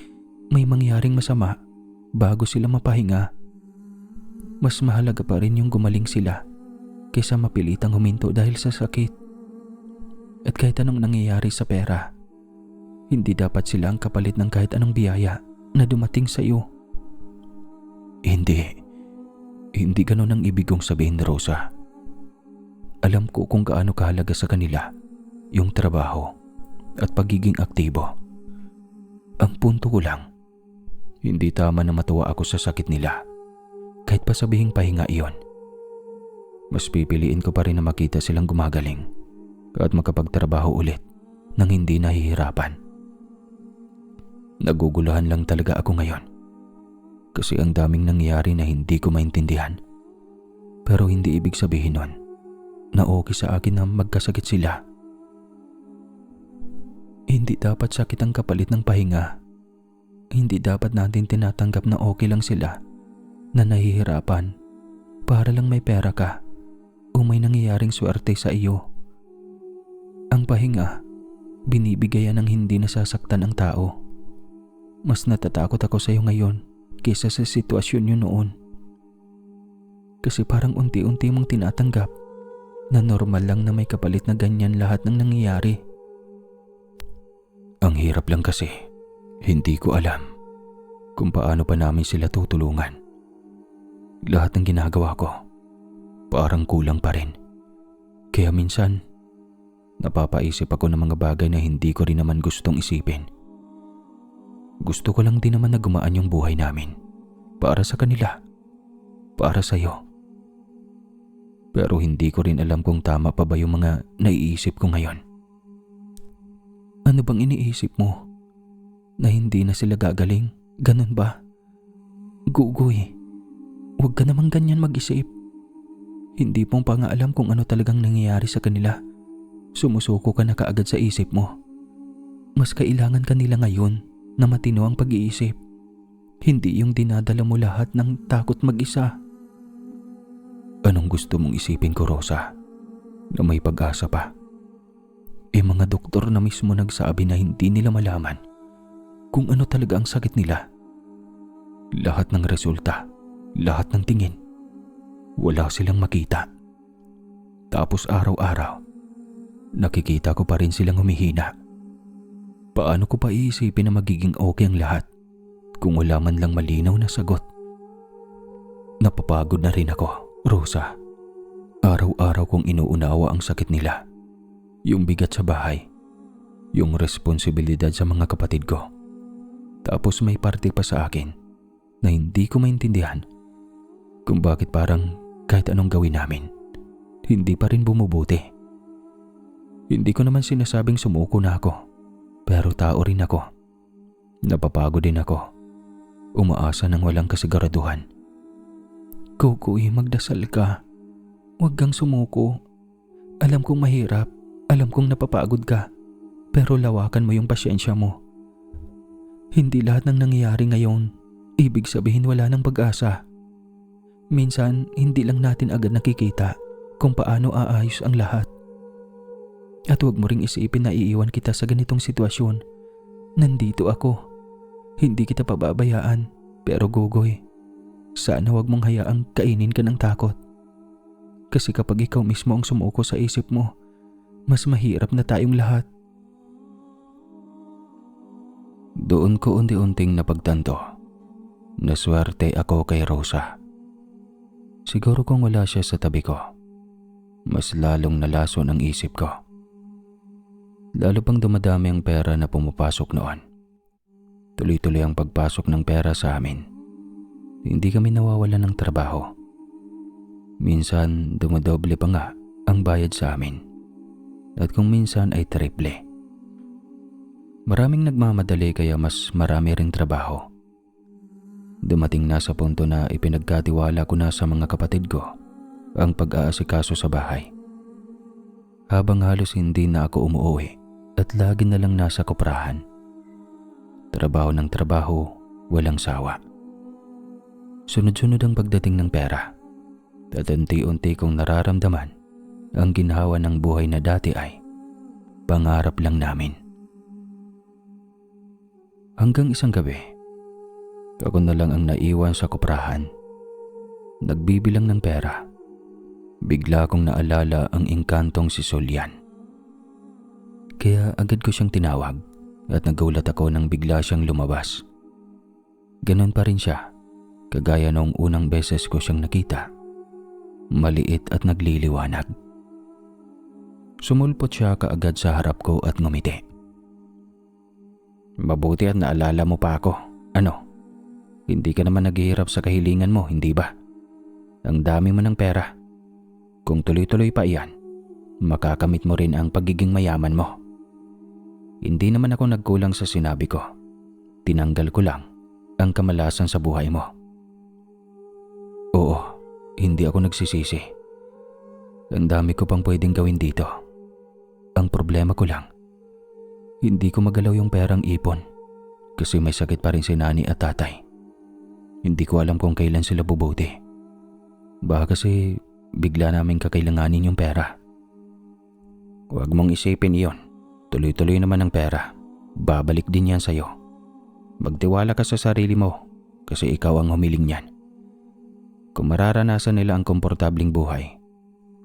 may mangyaring masama bago sila mapahinga. Mas mahalaga pa rin yung gumaling sila kaysa mapilitang huminto dahil sa sakit. At kahit anong nangyayari sa pera, hindi dapat sila ang kapalit ng kahit anong biyaya na dumating sa iyo. Hindi ganun ang ibig kong sabihin, Rosa. Alam ko kung gaano kahalaga sa kanila yung trabaho at pagiging aktibo. Ang punto ko lang, hindi tama na matuwa ako sa sakit nila. Kahit pa sabihing pahinga iyon, mas pipiliin ko pa rin na makita silang gumagaling at makapagtrabaho ulit nang hindi nahihirapan. Naguguluhan lang talaga ako ngayon kasi ang daming nangyari na hindi ko maintindihan. Pero hindi ibig sabihin nun na okay sa akin na magkasakit sila. Hindi dapat sakit ang kapalit ng pahinga. Hindi dapat natin tinatanggap na okay lang sila na nahihirapan para lang may pera ka o may nangyayaring swerte sa iyo. Ang pahinga, binibigayan ng hindi nasasaktan ang tao. Mas natatakot ako sa iyo ngayon kaysa sa sitwasyon niyo noon. Kasi parang unti-unti mong tinatanggap na normal lang na may kapalit na ganyan lahat ng nangyayari. Ang hirap lang kasi, hindi ko alam kung paano pa namin sila tutulungan. Lahat ng ginagawa ko, parang kulang pa rin. Kaya minsan, napapaisip ako ng mga bagay na hindi ko rin naman gustong isipin. Gusto ko lang din naman na gumaan yung buhay namin. Para sa kanila. Para sa'yo. Pero hindi ko rin alam kung tama pa ba yung mga naiisip ko ngayon. Ano bang iniisip mo? Na hindi na sila gagaling? Ganun ba? Gugoy, huwag ka namang ganyan mag-isip. Hindi mo pa nga alam kung ano talagang nangyayari sa kanila. Sumusuko ka na kaagad sa isip mo. Mas kailangan kanila ngayon na matino ang pag-iisip. Hindi yung dinadala mo lahat ng takot mag-isa. Anong gusto mong isipin ko, Rosa? Na may pag-asa pa? Mga doktor na mismo nagsabi na hindi nila malaman kung ano talaga ang sakit nila. Lahat ng resulta, lahat ng tingin, wala silang makita. Tapos araw-araw, nakikita ko pa rin silang humihina. Paano ko pa iisipin na magiging okay ang lahat kung wala man lang malinaw na sagot? Napapagod na rin ako, Rosa. Araw-araw kong inuunawa ang sakit nila. Yung bigat sa bahay. Yung responsibilidad sa mga kapatid ko. Tapos may parte pa sa akin na hindi ko maintindihan kung bakit parang kahit anong gawin namin, hindi pa rin bumubuti. Hindi ko naman sinasabing sumuko na ako, pero tao rin ako. Napapagod din ako. Umaasa ng walang kasiguraduhan. Kukoy, magdasal ka. Huwag kang sumuko. Alam kong mahirap. Alam kong napapagod ka. Pero lawakan mo yung pasyensya mo. Hindi lahat ng nangyayari ngayon, ibig sabihin wala ng pag-asa. Minsan, hindi lang natin agad nakikita kung paano aayos ang lahat. At huwag mo ring isipin na iiwan kita sa ganitong sitwasyon. Nandito ako. Hindi kita pababayaan. Pero Gugoy, sana wag mong hayaang kainin ka ng takot. Kasi kapag ikaw mismo ang sumuko sa isip mo, mas mahirap na tayong lahat. Doon ko unti-unting napagtanto na swerte ako kay Rosa. Siguro kung wala siya sa tabi ko, mas lalong nalason ang isip ko. Lalo pang dumadami ang pera na pumapasok noon. Tuloy-tuloy ang pagpasok ng pera sa amin. Hindi kami nawawalan ng trabaho. Minsan dumadoble pa nga ang bayad sa amin. At kung minsan ay triple. Maraming nagmamadali kaya mas marami ring trabaho. Dumating na sa punto na ipinagkatiwala ko na sa mga kapatid ko ang pag-aasikaso sa bahay. Habang halos hindi na ako umuwi at lagi na lang nasa koprahan. Trabaho ng trabaho, walang sawa. Sunod-sunod ang pagdating ng pera at unti-unti kong nararamdaman ang ginhawa ng buhay na dati ay pangarap lang namin. Hanggang isang gabi, ako na lang ang naiwan sa koprahan. Nagbibilang ng pera. Bigla kong naalala ang engkantong si Solian. Kaya agad ko siyang tinawag at nagulat ako nang bigla siyang lumabas. Ganon pa rin siya, kagaya noong unang beses ko siyang nakita. Maliit at nagliliwanag. Sumulpot siya kaagad sa harap ko at ngumiti. Mabuti at naalala mo pa ako. Ano? Hindi ka naman naghihirap sa kahilingan mo, hindi ba? Ang dami mo ng pera. Kung tuloy-tuloy pa iyan, makakamit mo rin ang pagiging mayaman mo. Hindi naman ako nagkulang sa sinabi ko. Tinanggal ko lang ang kamalasan sa buhay mo. Oo, hindi ako nagsisisi. Ang dami ko pang pwedeng gawin dito. Ang problema ko lang, hindi ko magalaw yung perang ipon kasi may sakit pa rin si nani at tatay. Hindi ko alam kung kailan sila bubuti. Baka kasi bigla naming kakailanganin yung pera. Huwag mong isipin iyon. Tuloy-tuloy naman ang pera. Babalik din yan sa'yo. Magtiwala ka sa sarili mo kasi ikaw ang humiling niyan. Kung mararanasan nila ang komportabling buhay,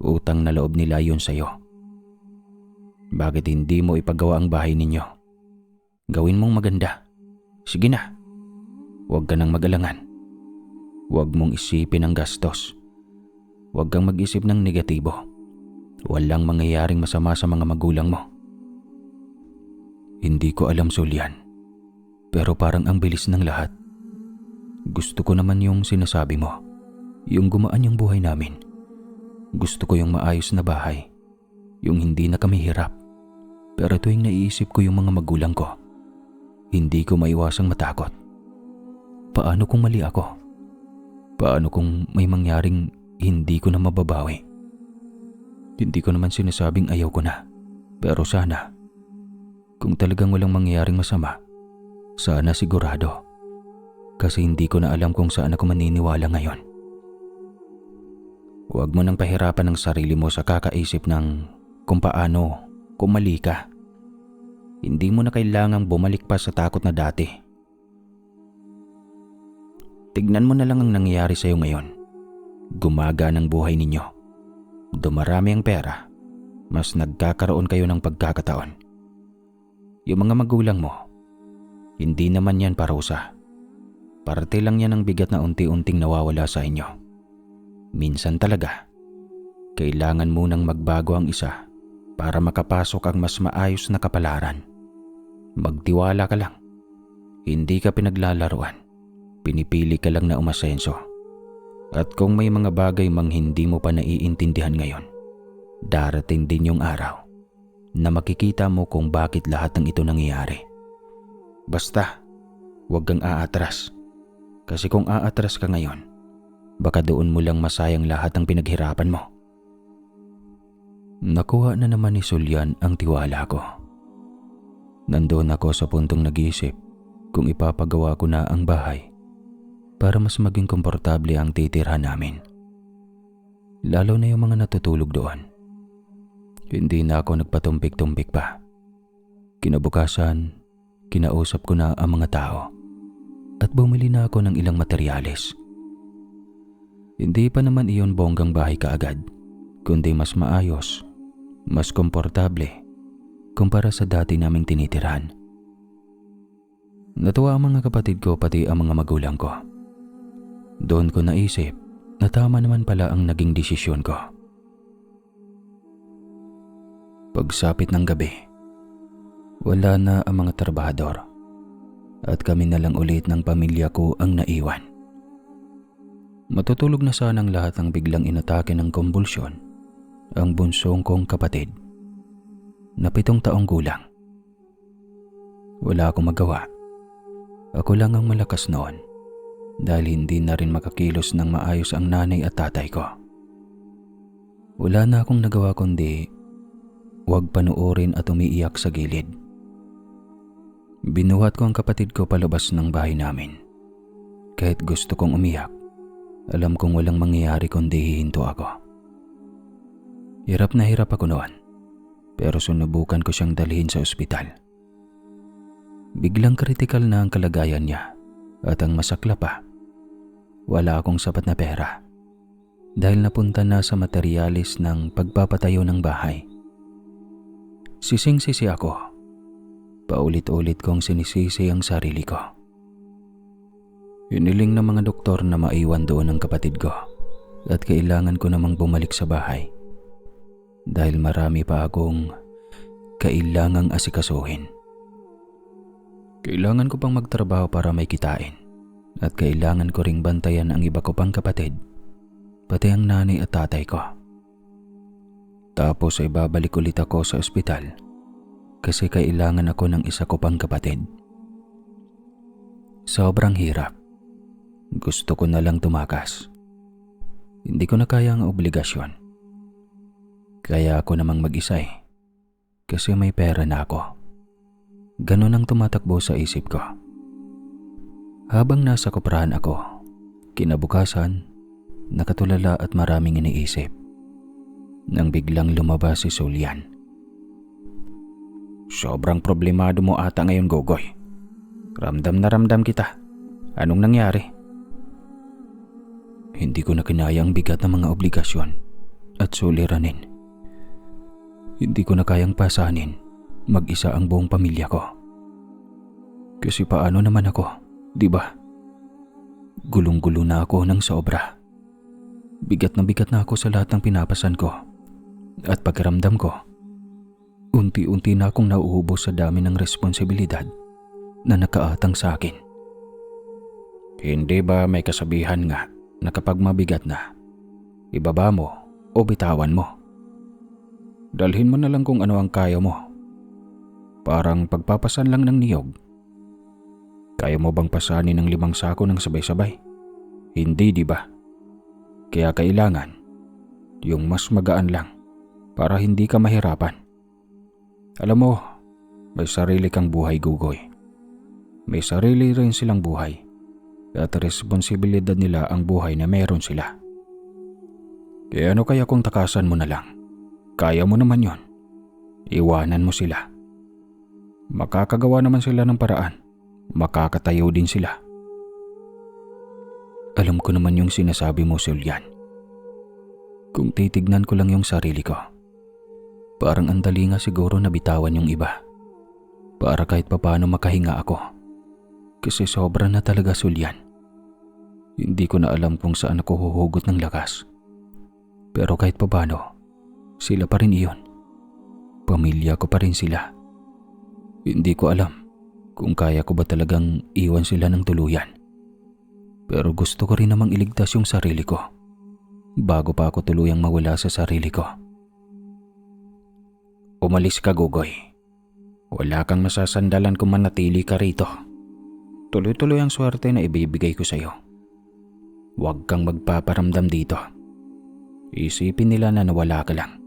utang na loob nila yun sa'yo. Bakit hindi mo ipagawa ang bahay ninyo? Gawin mong maganda. Sige na. Huwag ka nang mag-alangan. Huwag mong isipin ang gastos. Huwag kang mag-isip ng negatibo. Walang mangyayaring masama sa mga magulang mo. Hindi ko alam, Solian. Pero parang ang bilis ng lahat. Gusto ko naman yung sinasabi mo. Yung gumaan yung buhay namin. Gusto ko yung maayos na bahay, yung hindi na kami hirap. Pero tuwing naiisip ko yung mga magulang ko, hindi ko maiwasang matakot. Paano kung mali ako? Paano kung may mangyaring hindi ko na mababawi? Hindi ko naman sinasabing ayaw ko na, pero sana, kung talagang walang mangyaring masama, sana sigurado. Kasi hindi ko na alam kung saan ako maniniwala ngayon. Huwag mo nang pahirapan ang sarili mo sa kakaisip ng kung paano, kung mali ka. Hindi mo na kailangang bumalik pa sa takot na dati. Tignan mo na lang ang nangyayari sa'yo ngayon. Gumagaan ang buhay ninyo. Dumarami ang pera. Mas nagkakaroon kayo ng pagkakataon. Yung mga magulang mo, hindi naman yan parusa. Parte lang yan ng bigat na unti-unting nawawala sa inyo. Minsan talaga, kailangan munang magbago ang isa para makapasok ang mas maayos na kapalaran. Magtiwala ka lang. Hindi ka pinaglalaruan. Pinipili ka lang na umasenso. At kung may mga bagay mang hindi mo pa naiintindihan ngayon, darating din yung araw na makikita mo kung bakit lahat ng ito nangyayari. Basta, huwag kang aatras. Kasi kung aatras ka ngayon, baka doon mo lang masayang lahat ng pinaghirapan mo. Nakuha na naman ni Julian ang tiwala ko. Nandoon ako sa puntong nag-iisip kung ipapagawa ko na ang bahay para mas maging komportable ang titirhan namin. Lalo na yung mga natutulog doon. Hindi na ako nagpatumpik-tumpik pa. Kinabukasan, kinausap ko na ang mga tao at bumili na ako ng ilang materyales. Hindi pa naman iyon bonggang bahay kaagad, kundi mas maayos, mas komportable kumpara sa dati naming tinitirhan. Natuwa ang mga kapatid ko pati ang mga magulang ko. Doon ko naisip na tama naman pala ang naging desisyon ko. Pagsapit ng gabi, wala na ang mga trabahador at kami na lang ulit ng pamilya ko ang naiwan. Matutulog na sanang lahat ng biglang inatake ng kumbulsyon ang bunsong kong kapatid na 7 taong gulang. Wala akong magawa. Ako lang ang malakas noon dahil hindi na rin makakilos ng maayos ang nanay at tatay ko. Wala na akong nagawa kundi huwag panuorin at umiiyak sa gilid. Binuhat ko ang kapatid ko palabas ng bahay namin. Kahit gusto kong umiyak, alam kong walang mangyayari kundi hihinto ako. Hirap na hirap ako noon, pero sinubukan ko siyang dalhin sa ospital. Biglang kritikal na ang kalagayan niya at ang masakla pa, wala akong sapat na pera dahil napunta na sa materyales ng pagpapatayo ng bahay. Sising-sisi ako. Paulit-ulit kong sinisisi ang sarili ko. Hiniling ng mga doktor na maiwan doon ang kapatid ko at kailangan ko namang bumalik sa bahay dahil marami pa akong kailangang asikasuhin. Kailangan ko pang magtrabaho para may kitain at kailangan ko ring bantayan ang iba ko pang kapatid, pati ang nanay at tatay ko. Tapos ay babalik ulit ako sa ospital kasi kailangan ako ng isa ko pang kapatid. Sobrang hirap. Gusto ko na lang tumakas. Hindi ko na kaya ang obligasyon. Kaya ako namang mag-isa kasi may pera na ako. Ganon ang tumatakbo sa isip ko. Habang nasa koprahan ako, kinabukasan, nakatulala at maraming iniisip. Nang biglang lumabas si Julian. Sobrang problemado mo ata ngayon, Gogoy. Ramdam na ramdam kita. Anong nangyari? Hindi ko na kinaya ang bigat ng mga obligasyon at suliranin. Hindi ko na kayang pasanin mag-isa ang buong pamilya ko. Kasi paano naman ako, di ba? Gulong-gulo na ako ng sobra. Bigat na ako sa lahat ng pinapasan ko. At pakiramdam ko, unti-unti na akong nauubos sa dami ng responsibilidad na nakaatang sa akin. Hindi ba may kasabihan nga na kapag mabigat na, ibaba mo o bitawan mo? Dalhin mo na lang kung ano ang kaya mo. Parang pagpapasan lang ng niyog. Kaya mo bang pasanin ng 5 sako ng sabay-sabay? Hindi, di ba? Kaya kailangan yung mas magaan lang para hindi ka mahirapan. Alam mo, may sarili kang buhay, Gugoy. May sarili rin silang buhay at responsibilidad nila ang buhay na meron sila. Kaya ano kaya kung takasan mo na lang? Kaya mo naman yon. Iwanan mo sila. Makakagawa naman sila ng paraan. Makakatayo din sila. Alam ko naman yung sinasabi mo, Julian. Kung titignan ko lang yung sarili ko, parang ang dali nga siguro na bitawan yung iba. Para kahit papaano makahinga ako. Kasi sobra na talaga, Julian. Hindi ko na alam kung saan ako huhugot ng lakas. Pero kahit papaano, sila pa rin iyon. Pamilya ko pa rin sila. Hindi ko alam kung kaya ko ba talagang iwan sila ng tuluyan. Pero gusto ko rin namang iligtas yung sarili ko bago pa ako tuluyang mawala sa sarili ko. Umalis ka, Gugoy. Wala kang masasandalan kung manatili ka rito. Tuloy-tuloy ang swerte na ibibigay ko sa iyo. Huwag kang magpaparamdam dito. Isipin nila na nawala ka lang.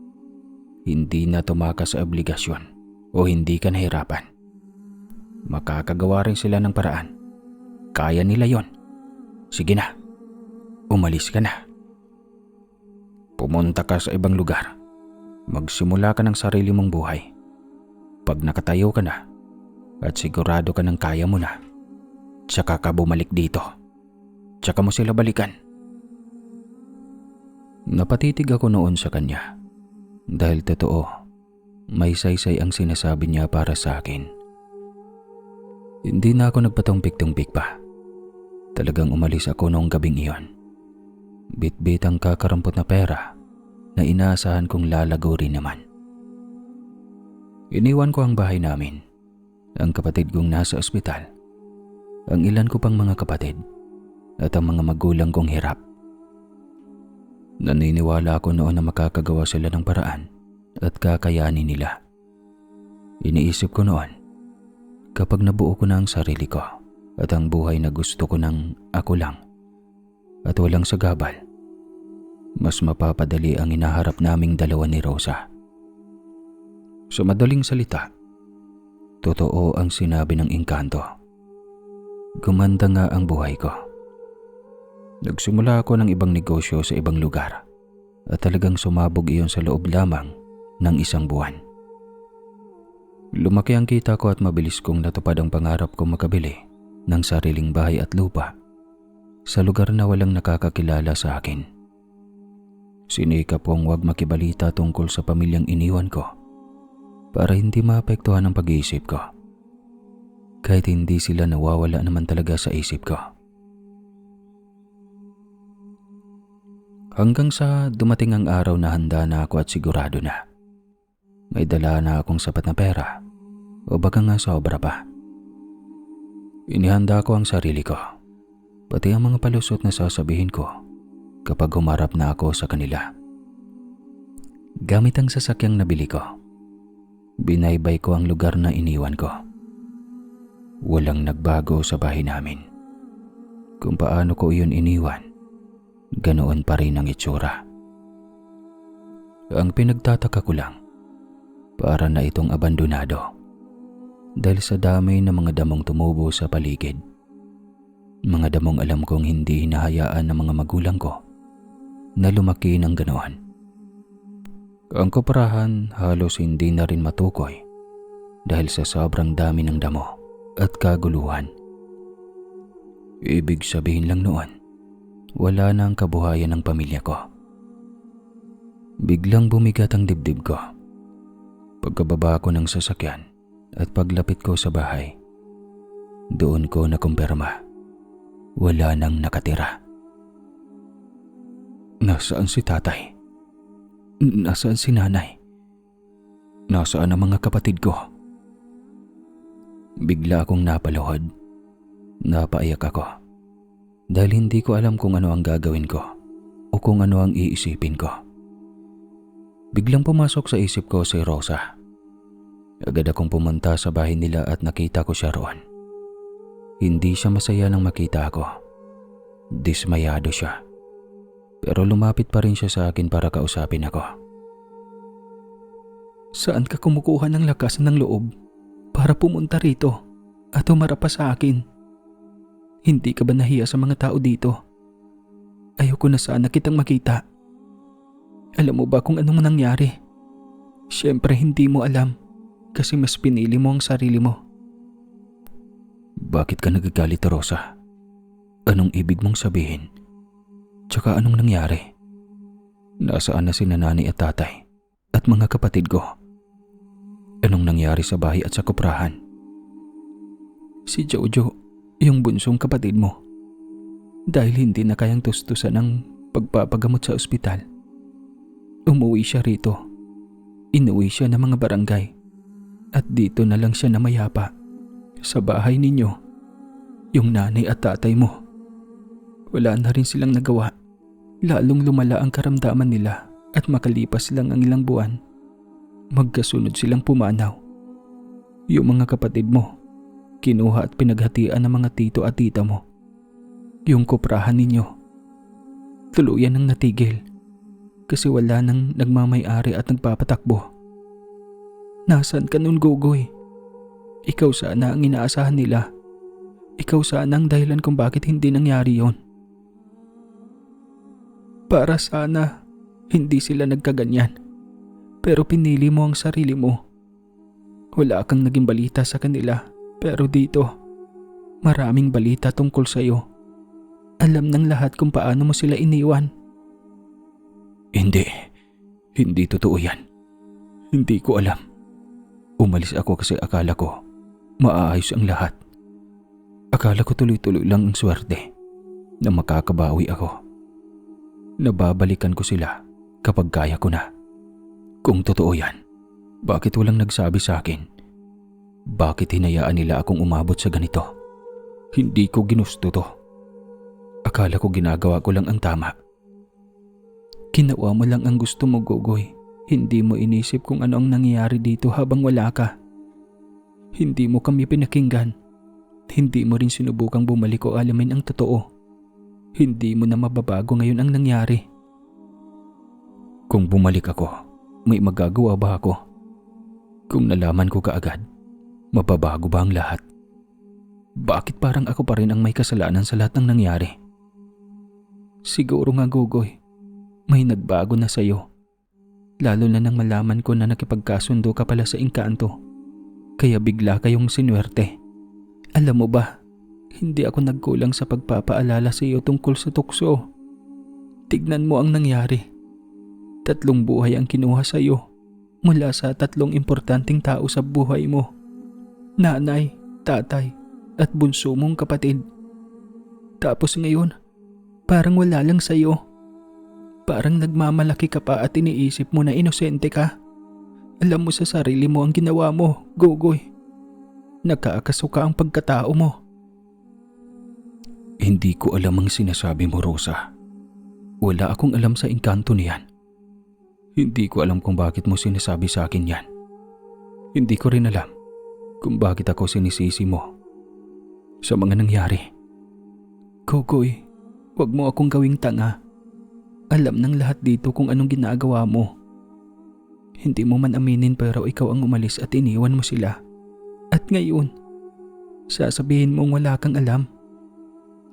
Hindi na tumakas sa obligasyon o hindi ka nahirapan. Makakagawa rin sila ng paraan. Kaya nila yon. Sige na, umalis ka na. Pumunta ka sa ibang lugar. Magsimula ka ng sarili mong buhay. Pag nakatayo ka na at sigurado ka ng kaya mo na, tsaka ka bumalik dito. Tsaka mo sila balikan. Napatitig ako noon sa kanya dahil totoo, may saysay ang sinasabi niya para sa akin. Hindi na ako nagpatumpik-tumpik pa. Talagang umalis ako noong gabing iyon. Bit-bit ang kakarampot na pera na inaasahan kong lalago rin naman. Iniwan ko ang bahay namin, ang kapatid kong nasa ospital, ang ilan ko pang mga kapatid at ang mga magulang kong hirap. Naniniwala ako noon na makakagawa sila ng paraan at kakayanin nila. Iniisip ko noon, kapag nabuo ko na ang sarili ko at ang buhay na gusto ko ng ako lang at walang sagabal, mas mapapadali ang inaharap naming dalawa ni Rosa. Sa madaling salita, totoo ang sinabi ng engkanto. Gumanda nga ang buhay ko. Nagsimula ako ng ibang negosyo sa ibang lugar at talagang sumabog iyon sa loob lamang ng 1 buwan. Lumaki ang kita ko at mabilis kong natupad ang pangarap kong makabili ng sariling bahay at lupa sa lugar na walang nakakakilala sa akin. Sinikap kong huwag makibalita tungkol sa pamilyang iniwan ko para hindi maapektuhan ang pag-iisip ko. Kahit hindi sila nawawala naman talaga sa isip ko. Hanggang sa dumating ang araw na handa na ako at sigurado na may dala na akong sapat na pera o baka nga sobra pa. Inihanda ko ang sarili ko, pati ang mga palusot na sasabihin ko kapag humarap na ako sa kanila. Gamit ang sasakyang nabili ko, binaybay ko ang lugar na iniwan ko. Walang nagbago sa bahay namin. Kung paano ko iyon iniwan, ganoon pa rin ang itsura. Ang pinagtataka ko lang, para na itong abandonado dahil sa dami ng mga damong tumubo sa paligid. Mga damong alam kong hindi hinahayaan ng mga magulang ko na lumaki ng ganoon. Ang koperahan halos hindi na rin matukoy dahil sa sobrang dami ng damo at kaguluhan. Ibig sabihin lang noon, wala na ang kabuhayan ng pamilya ko. Biglang bumigat ang dibdib ko. Pagkababa ko ng sasakyan at paglapit ko sa bahay, doon ko nakumpirma, wala nang nakatira. Nasaan si tatay? Nasaan si nanay? Nasaan ang mga kapatid ko? Bigla akong napaluhod. Napaiyak ako dahil hindi ko alam kung ano ang gagawin ko o kung ano ang iisipin ko. Biglang pumasok sa isip ko si Rosa. Agad akong pumunta sa bahay nila at nakita ko siya roon. Hindi siya masaya nang makita ako. Dismayado siya. Pero lumapit pa rin siya sa akin para kausapin ako. Saan ka kumukuha ng lakas ng loob para pumunta rito at humarap pa sa akin? Hindi ka ba nahiya sa mga tao dito? Ayoko na sana kitang makita. Alam mo ba kung anong nangyari? Siyempre hindi mo alam kasi mas pinili mo ang sarili mo. Bakit ka nagagalit, Rosa? Anong ibig mong sabihin? Tsaka anong nangyari? Nasaan na si nanay at tatay at mga kapatid ko? Anong nangyari sa bahay at sa kuprahan? Si Jojo, yung bunsong kapatid mo, dahil hindi na kayang tustusan ng pagpapagamot sa ospital, umuwi siya rito. Inuwi siya ng mga barangay at dito na lang siya namayapa sa bahay ninyo. Yung nanay at tatay mo, wala na rin silang nagawa. Lalong lumala ang karamdaman nila at makalipas lang ang ilang buwan, magkasunod silang pumanaw. Yung mga kapatid mo, kinuha at pinaghatian ng mga tito at tita mo. Yung kuprahan ninyo, tuluyan nang natigil kasi wala nang nagmamay-ari at nagpapatakbo. Nasaan ka nun, Gogoy? Ikaw sana ang inaasahan nila. Ikaw sana ang dahilan kung bakit hindi nangyari yon. Para sana hindi sila nagkaganyan. Pero pinili mo ang sarili mo. Wala kang naging balita sa kanila, pero dito, maraming balita tungkol sa'yo. Alam ng lahat kung paano mo sila iniwan. Hindi totoo yan. Hindi ko alam. Umalis ako kasi akala ko maaayos ang lahat. Akala ko tuloy-tuloy lang ang swerte na makakabawi ako. Nababalikan ko sila kapag kaya ko na. Kung totoo yan, bakit walang nagsabi sa akin? Bakit hinayaan nila akong umabot sa ganito? Hindi ko ginusto to. Akala ko ginagawa ko lang ang tama. Ginawa mo lang ang gusto mo, Gogoy. Hindi mo inisip kung ano ang nangyayari dito habang wala ka. Hindi mo kami pinakinggan. Hindi mo rin sinubukang bumalik o alamin ang totoo. Hindi mo na mababago ngayon ang nangyari. Kung bumalik ako, may magagawa ba ako? Kung nalaman ko kaagad, mababago ba ang lahat? Bakit parang ako pa rin ang may kasalanan sa lahat ng nangyari? Siguro nga, Gogoy, may nagbago na sa'yo. Lalo na nang malaman ko na nakipagkasundo ka pala sa engkanto. Kaya bigla kayong sinuwerte. Alam mo ba, hindi ako nagkulang sa pagpapaalala sa iyo tungkol sa tukso. Tignan mo ang nangyari. 3 buhay ang kinuha sa iyo mula sa 3 importanteng tao sa buhay mo. Nanay, tatay, at bunso mong kapatid. Tapos ngayon, parang wala lang sa iyo. Parang nagmamalaki ka pa at iniisip mo na inosente ka. Alam mo sa sarili mo ang ginawa mo, Gogoy. Nakakasuka ang pagkatao mo. Hindi ko alam ang sinasabi mo, Rosa. Wala akong alam sa engkanto niyan. Hindi ko alam kung bakit mo sinasabi sa akin yan. Hindi ko rin alam kung bakit ako sinisisi mo sa mga nangyari. Gogoy, wag mo akong gawing tanga. Alam ng lahat dito kung anong ginagawa mo. Hindi mo man aminin pero ikaw ang umalis at iniwan mo sila. At ngayon, sasabihin mong wala kang alam.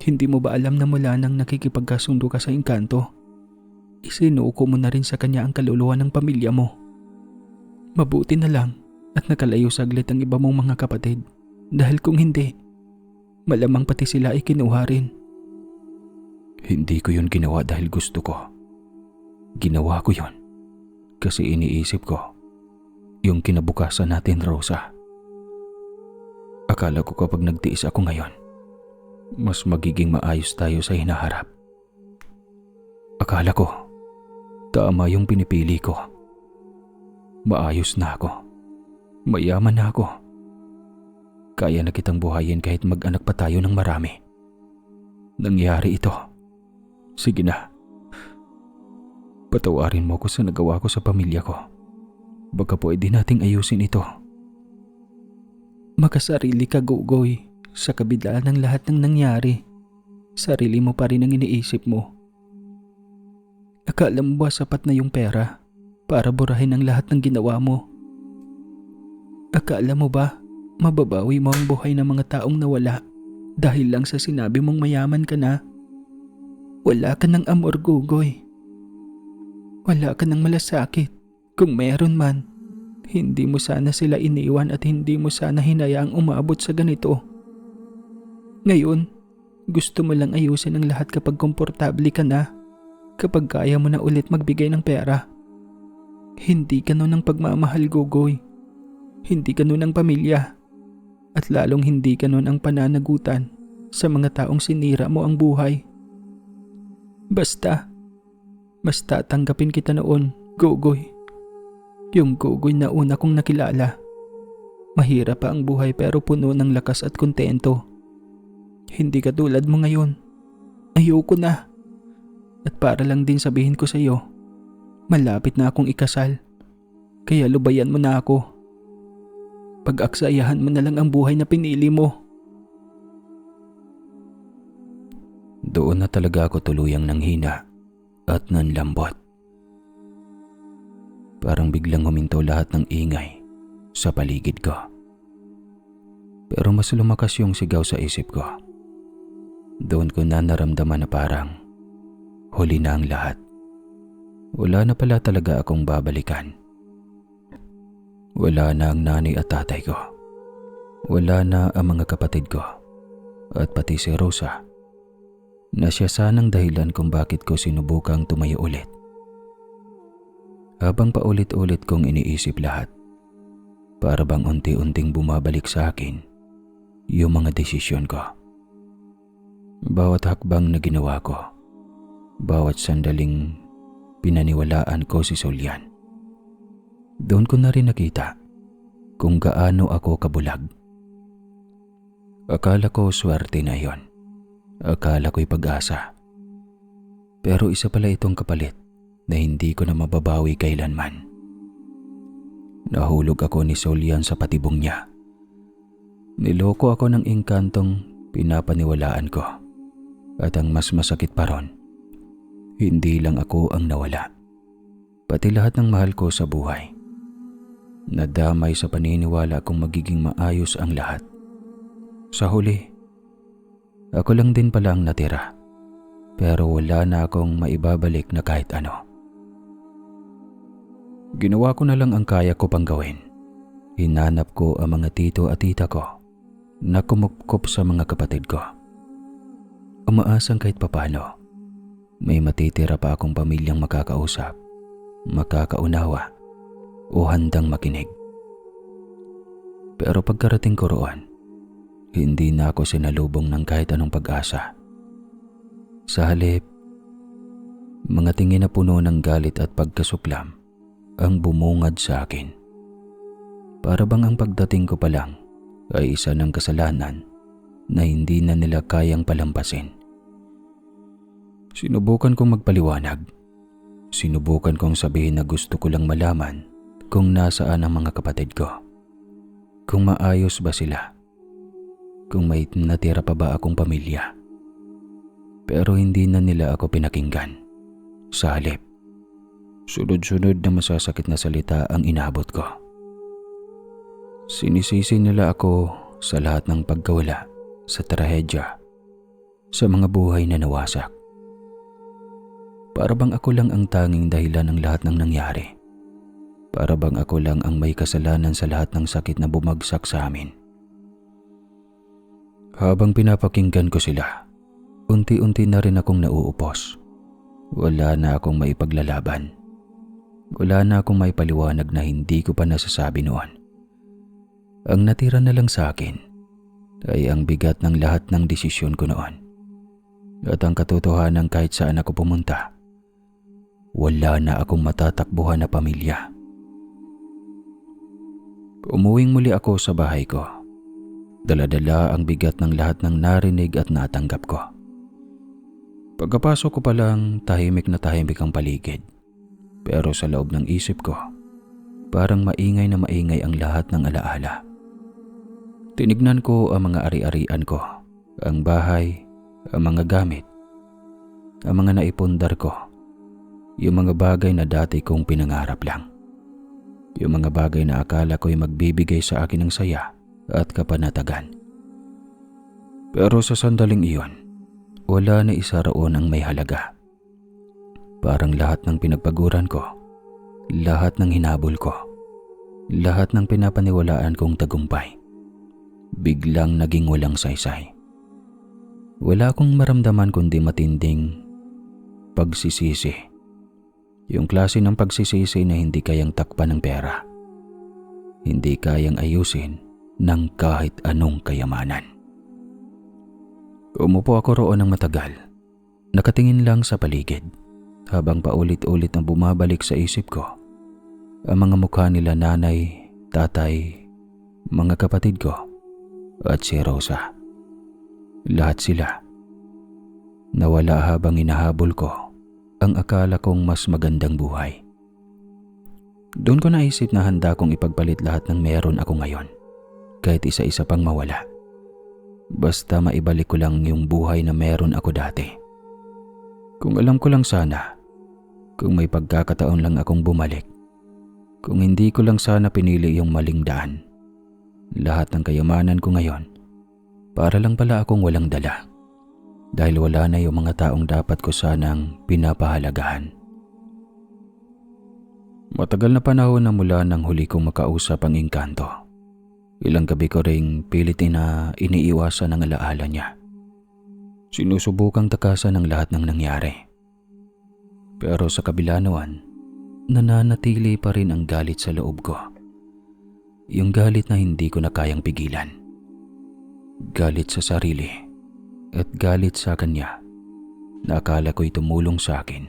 Hindi mo ba alam na mula nang nakikipagkasundo ka sa engkanto, isinuko mo na rin sa kanya ang kaluluwa ng pamilya mo. Mabuti na lang at nakalayo saglit ang iba mong mga kapatid dahil kung hindi, malamang pati sila ay kinuha rin. Hindi ko yun ginawa dahil gusto ko. Ginawa ko yun kasi iniisip ko yung kinabukasan natin, Rosa. Akala ko kapag nagtiis ako ngayon, mas magiging maayos tayo sa hinaharap. Akala ko, tama yung pinipili ko. Maayos na ako. Mayaman na ako. Kaya na kitang buhayin kahit mag-anak pa tayo ng marami. Nangyari ito. Sige na. Patawarin mo ko sa nagawa ko sa pamilya ko. Baka pwede nating ayusin ito. Makasarili ka, Gogoy. Sa kabila ng lahat ng nangyari, sarili mo pa rin ang iniisip mo. Akala mo ba sapat na yung pera para burahin ang lahat ng ginawa mo? Akala mo ba mababawi mo ang buhay ng mga taong nawala dahil lang sa sinabi mong mayaman ka na? Wala ka ng amor, Gogoy. Wala ka ng malasakit. Kung meron man, hindi mo sana sila iniwan at hindi mo sana hinayaang umabot sa ganito. Ngayon, gusto mo lang ayusin ang lahat kapag komportable ka na, kapag kaya mo na ulit magbigay ng pera. Hindi ganun ang pagmamahal, Gogoy. Hindi ganun ang pamilya. At lalong hindi ganun ang pananagutan sa mga taong sinira mo ang buhay. Basta tanggapin kita noon, Gogoy. Yung Gogoy na una kong nakilala. Mahirap pa ang buhay pero puno ng lakas at kontento. Hindi katulad mo ngayon. Ayoko na. At para lang din sabihin ko sa iyo, malapit na akong ikasal. Kaya lubayan mo na ako. Pag-aksayahan mo na lang ang buhay na pinili mo. Doon na talaga ako tuluyang nanghina at nanlambot. Parang biglang huminto lahat ng ingay sa paligid ko. Pero mas lumakas yung sigaw sa isip ko. Doon ko na naramdaman na parang huli na ang lahat. Wala na pala talaga akong babalikan. Wala na ang nanay at tatay ko. Wala na ang mga kapatid ko. At pati si Rosa, na siya sanang dahilan kung bakit ko sinubukang tumayo ulit. Habang paulit-ulit kong iniisip lahat, para bang unti-unting bumabalik sa akin yung mga desisyon ko. Bawat hakbang na ginawa ko, bawat sandaling pinaniwalaan ko si Solian, doon ko na rin nakita kung gaano ako kabulag. Akala ko swerte na yon. Akala ko'y pag-asa. Pero isa pala itong kapalit na hindi ko na mababawi kailanman. Nahulog ako ni Solian sa patibong niya. Niloko ako ng engkantong pinapaniwalaan ko. At ang mas masakit pa ron, hindi lang ako ang nawala. Pati lahat ng mahal ko sa buhay. Nadamay sa paniniwala kong magiging maayos ang lahat. Sa huli, ako lang din pala ang natira. Pero wala na akong maibabalik na kahit ano. Ginawa ko na lang ang kaya ko pang gawin. Hinanap ko ang mga tito at tita ko na kumupkop sa mga kapatid ko. Umaasang kahit papano, may matitira pa akong pamilyang makakausap, makakaunawa, o handang makinig. Pero pagkarating ko roon, hindi na ako sinalubong ng kahit anong pag-asa. Sa halip, mga tingin na puno ng galit at pagkasuklam ang bumungad sa akin. Para bang ang pagdating ko pa lang ay isa ng kasalanan na hindi na nila kayang palampasin. Sinubukan kong magpaliwanag. Sinubukan kong sabihin na gusto ko lang malaman kung nasaan ang mga kapatid ko. Kung maayos ba sila. Kung may natira pa ba akong pamilya. Pero hindi na nila ako pinakinggan. Sa halip, sunod-sunod na masasakit na salita ang inabot ko. Sinisisi nila ako sa lahat ng pagkawala, sa trahedya, sa mga buhay na nawasak. Para bang ako lang ang tanging dahilan ng lahat ng nangyari. Para bang ako lang ang may kasalanan sa lahat ng sakit na bumagsak sa amin. Habang pinapakinggan ko sila, unti-unti na rin akong nauupos. Wala na akong maipaglalaban. Wala na akong maipaliwanag na hindi ko pa nasasabi noon. Ang natira na lang sa akin ay ang bigat ng lahat ng desisyon ko noon. At ang katotohanan kahit saan ako pumunta, wala na akong matatakbuhan na pamilya. Umuwing muli ako sa bahay ko. Dala-dala ang bigat ng lahat ng narinig at natanggap ko. Pagkapasok ko pa lang, tahimik na tahimik ang paligid. Pero sa loob ng isip ko, parang maingay na maingay ang lahat ng alaala. Tinignan ko ang mga ari-arian ko, ang bahay, ang mga gamit, ang mga naipundar ko, yung mga bagay na dati kong pinangarap lang. Yung mga bagay na akala ko'y magbibigay sa akin ng saya at kapanatagan. Pero sa sandaling iyon, wala na isa roon ang may halaga. Parang lahat ng pinagpaguran ko, lahat ng hinabol ko, lahat ng pinapaniwalaan kong tagumpay, biglang naging walang saysay. Wala akong maramdaman kundi matinding pagsisisi. Yung klase ng pagsisisi na hindi kayang takpan ng pera. Hindi kayang ayusin ng kahit anong kayamanan. Umupo ako roon ng matagal. Nakatingin lang sa paligid habang paulit-ulit na bumabalik sa isip ko ang mga mukha nila nanay, tatay, mga kapatid ko at si Rosa. Lahat sila nawala habang inahabol ko ang akala kong mas magandang buhay. Doon ko naisip na handa kong ipagpalit lahat ng meron ako ngayon, kahit isa-isa pang mawala. Basta maibalik ko lang yung buhay na meron ako dati. Kung alam ko lang sana, kung may pagkakataon lang akong bumalik, kung hindi ko lang sana pinili yung maling daan, lahat ng kayamanan ko ngayon, para lang pala akong walang dala. Dahil wala na yung mga taong dapat ko sanang pinapahalagahan. Matagal na panahon na mula nang huli kong makausap ang engkanto. Ilang gabi ko ring pilit na iniiwasan ang alaala niya. Sinusubukang takasan ang lahat ng nangyari. Pero sa kabila noon, nananatili pa rin ang galit sa loob ko. Yung galit na hindi ko na kayang pigilan. Galit sa sarili. At galit sa kanya na akala ko'y tumulong sa akin,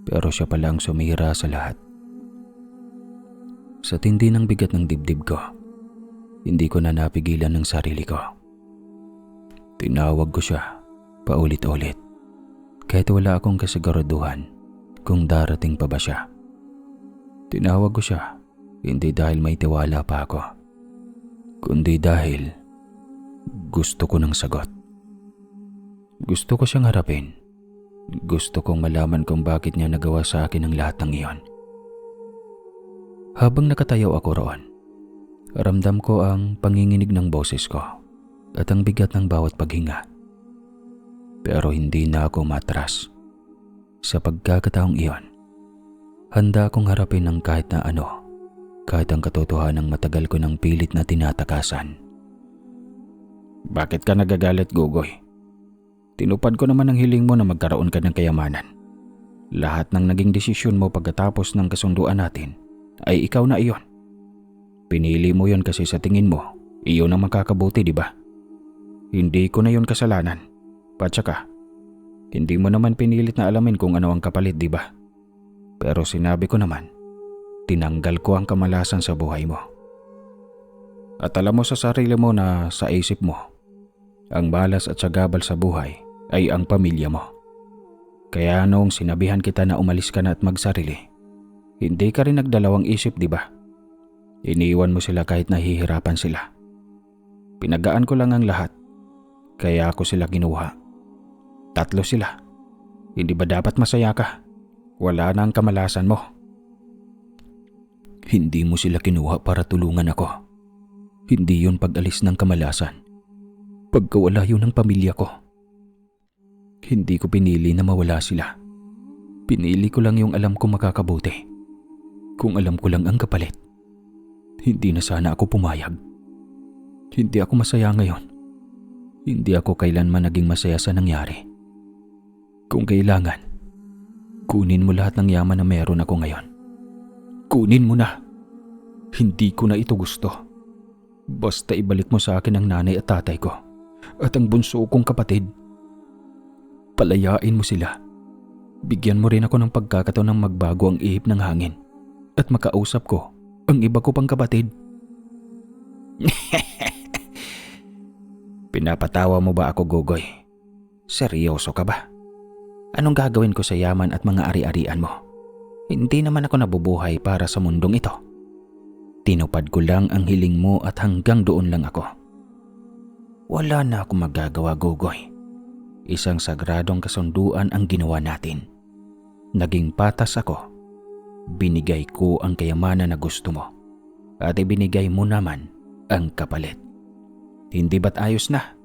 pero siya palang sumira sa lahat. Sa tindi ng bigat ng dibdib ko, hindi ko na napigilan ng sarili ko. Tinawag ko siya paulit-ulit kahit wala akong kasiguraduhan kung darating pa ba siya. Tinawag ko siya hindi dahil may tiwala pa ako, kundi dahil gusto ko ng sagot. Gusto ko siyang harapin. Gusto kong malaman kung bakit niya nagawa sa akin ang lahat ng iyon. Habang nakatayo ako roon, ramdam ko ang panginginig ng boses ko at ang bigat ng bawat paghinga. Pero hindi na ako matras. Sa pagkakataong iyon, handa akong harapin ng kahit na ano, kahit ang katotohanan ng matagal ko ng pilit na tinatakasan. Bakit ka nagagalit, Gugoy? Tinupad ko naman ang hiling mo na magkaroon ka ng kayamanan. Lahat ng naging desisyon mo pagkatapos ng kasunduan natin ay ikaw na iyon. Pinili mo yon kasi sa tingin mo, iyon ang makakabuti, di ba? Hindi ko na yon kasalanan. Patsaka, hindi mo naman pinilit na alamin kung ano ang kapalit, di ba? Pero sinabi ko naman, tinanggal ko ang kamalasan sa buhay mo. At alam mo sa sarili mo na sa isip mo, ang balas at sagabal sa buhay ay ang pamilya mo. Kaya noong sinabihan kita na umalis ka na at magsarili, hindi ka rin nagdalawang isip, di ba? Iniiwan mo sila kahit nahihirapan sila. Pinagaan ko lang ang lahat, kaya ako sila kinuha. 3 sila. Hindi ba dapat masaya ka? Wala na ang kamalasan mo. Hindi mo sila kinuha para tulungan ako. Hindi yun pag-alis ng kamalasan. Pagkawala yun ng pamilya ko. Hindi ko pinili na mawala sila. Pinili ko lang yung alam ko makakabuti. Kung alam ko lang ang kapalit, hindi na sana ako pumayag. Hindi ako masaya ngayon. Hindi ako kailanman naging masaya sa nangyari. Kung kailangan, kunin mo lahat ng yaman na meron ako ngayon. Kunin mo na. Hindi ko na ito gusto. Basta ibalik mo sa akin ang nanay at tatay ko at ang bunso kong kapatid. Palayain mo sila. Bigyan mo rin ako ng pagkakataon ng magbago ang ihip ng hangin at makausap ko ang iba ko pang kapatid. Pinapatawa mo ba ako, Gugoy? Seryoso ka ba? Anong gagawin ko sa yaman at mga ari-arian mo? Hindi naman ako nabubuhay para sa mundong ito. Tinupad ko lang ang hiling mo at hanggang doon lang ako. Wala na akong magagawa, Gogoy. Isang sagradong kasunduan ang ginawa natin. Naging patas ako. Binigay ko ang kayamanan na gusto mo. At ibinigay mo naman ang kapalit. Hindi ba't ayos na?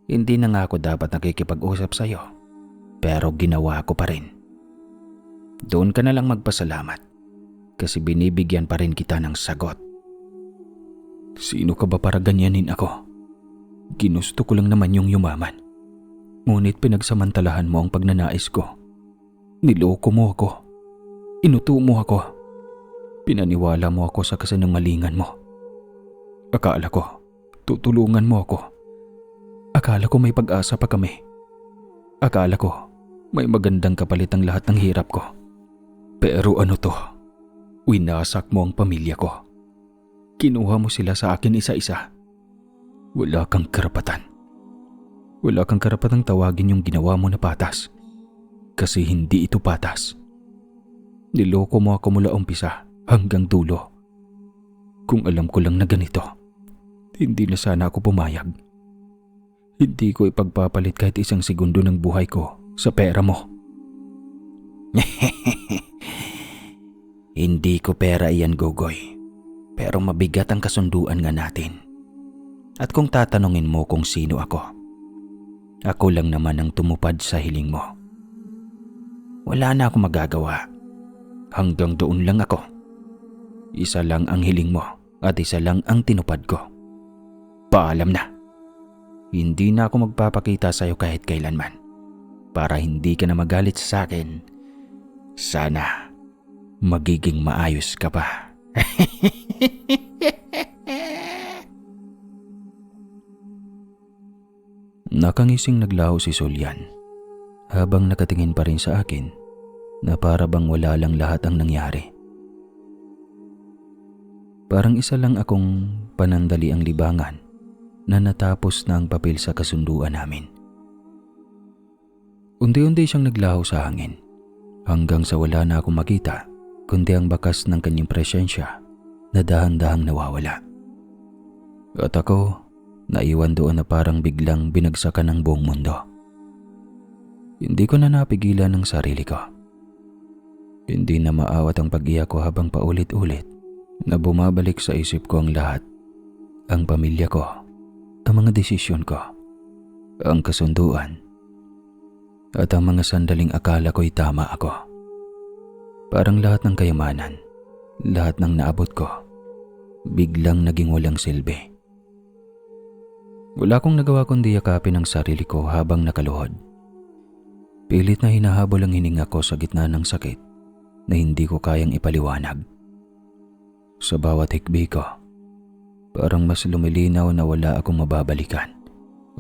Hindi na nga ako dapat nakikipag-usap sa iyo. Pero ginawa ko pa rin. Doon ka na lang magpasalamat. Kasi binibigyan pa rin kita ng sagot. Sino ka ba para ganyanin ako? Ginusto ko lang naman yung yumaman. Ngunit pinagsamantalahan mo ang pagnanais ko. Niloko mo ako. Inuto mo ako. Pinaniwala mo ako sa kasinungalingan mo. Akala ko, tutulungan mo ako. Akala ko may pag-asa pa kami. Akala ko, may magandang kapalit ang lahat ng hirap ko. Pero ano to? Winasak mo ang pamilya ko. Kinuha mo sila sa akin isa-isa. Wala kang karapatan. Wala kang karapatang tawagin yung ginawa mo na patas. Kasi hindi ito patas. Niloko mo ako mula umpisa hanggang dulo. Kung alam ko lang na ganito, hindi na sana ako pumayag. Hindi ko ipagpapalit kahit isang segundo ng buhay ko sa pera mo. Hindi ko pera iyan, Gogoy. Pero mabigat ang kasunduan nga natin. At kung tatanungin mo kung sino ako lang naman ang tumupad sa hiling mo. Wala na akong magagawa. Hanggang doon lang ako. Isa lang ang hiling mo at isa lang ang tinupad ko. Paalam na. Hindi na ako magpapakita sa iyo kahit kailanman. Para hindi ka na magalit sa akin. Sana magiging maayos ka pa. Nakangising naglaho si Solian habang nakatingin pa rin sa akin na para bang wala lang lahat ang nangyari. Parang isa lang akong panandali ang libangan na natapos na ang papel sa kasunduan namin. Unti-unti siyang naglaho sa hangin hanggang sa wala na akong makita kundi ang bakas ng kanyang presensya na dahan-dahang nawawala. At ako, naiwan doon na parang biglang binagsakan ng buong mundo. Hindi ko na napigilan ang sarili ko. Hindi na maawat ang pag-iyak ko habang paulit-ulit na bumabalik sa isip ko ang lahat. Ang pamilya ko, ang mga desisyon ko, ang kasunduan, at ang mga sandaling akala ko'y tama ako. Parang lahat ng kayamanan, lahat ng naabot ko, biglang naging walang silbi. Wala akong nagawa kundi yakapin ang sarili ko habang nakaluhod. Pilit na hinahabol ang hininga ko sa gitna ng sakit na hindi ko kayang ipaliwanag. Sa bawat hikbi ko, parang mas lumilinaw na wala akong mababalikan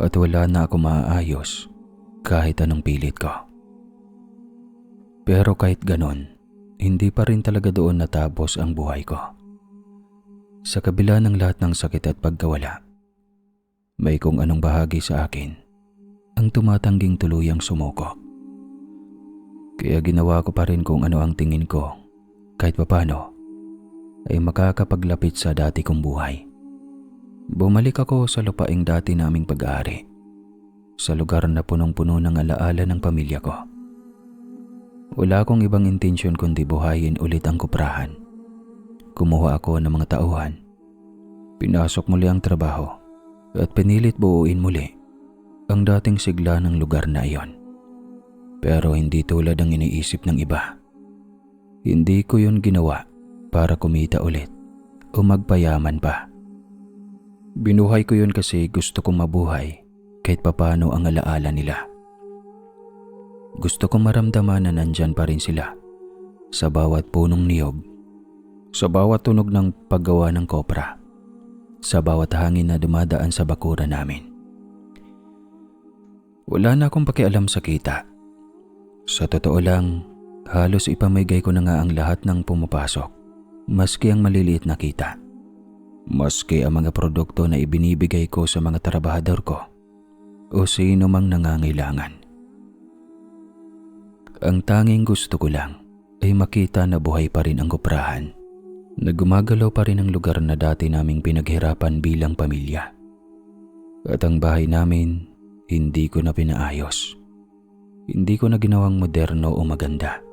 at wala na akong maaayos kahit anong pilit ko. Pero kahit ganon, hindi pa rin talaga doon natapos ang buhay ko. Sa kabila ng lahat ng sakit at pagkawala, may kung anong bahagi sa akin ang tumatangging tuluyang sumuko. Kaya ginawa ko pa rin kung ano ang tingin ko kahit papano ay makakapaglapit sa dati kong buhay. Bumalik ako sa lupaing dati naming pag-aari, sa lugar na punong-puno ng alaala ng pamilya ko. Wala akong ibang intensyon kundi buhayin ulit ang kuprahan. Kumuha ako ng mga tauhan. Pinasok muli ang trabaho at pinilit buuin muli ang dating sigla ng lugar na iyon. Pero hindi tulad ng iniisip ng iba. Hindi ko yun ginawa para kumita ulit o magpayaman pa. Binuhay ko yun kasi gusto kong mabuhay kahit papano ang alaala nila. Gusto kong maramdaman na nandyan pa rin sila sa bawat punong niyog, sa bawat tunog ng paggawa ng kopra, sa bawat hangin na dumadaan sa bakura namin. Wala na akong pakialam sa kita. Sa totoo lang, halos ipamigay ko na nga ang lahat ng pumapasok, maski ang maliliit na kita. Maski ang mga produkto na ibinibigay ko sa mga trabahador ko o sino mang nangangailangan. Ang tanging gusto ko lang ay makita na buhay pa rin ang koprahan, na gumagalaw pa rin ang lugar na dati naming pinaghirapan bilang pamilya. At ang bahay namin, hindi ko na pinaayos. Hindi ko na ginawang moderno o maganda.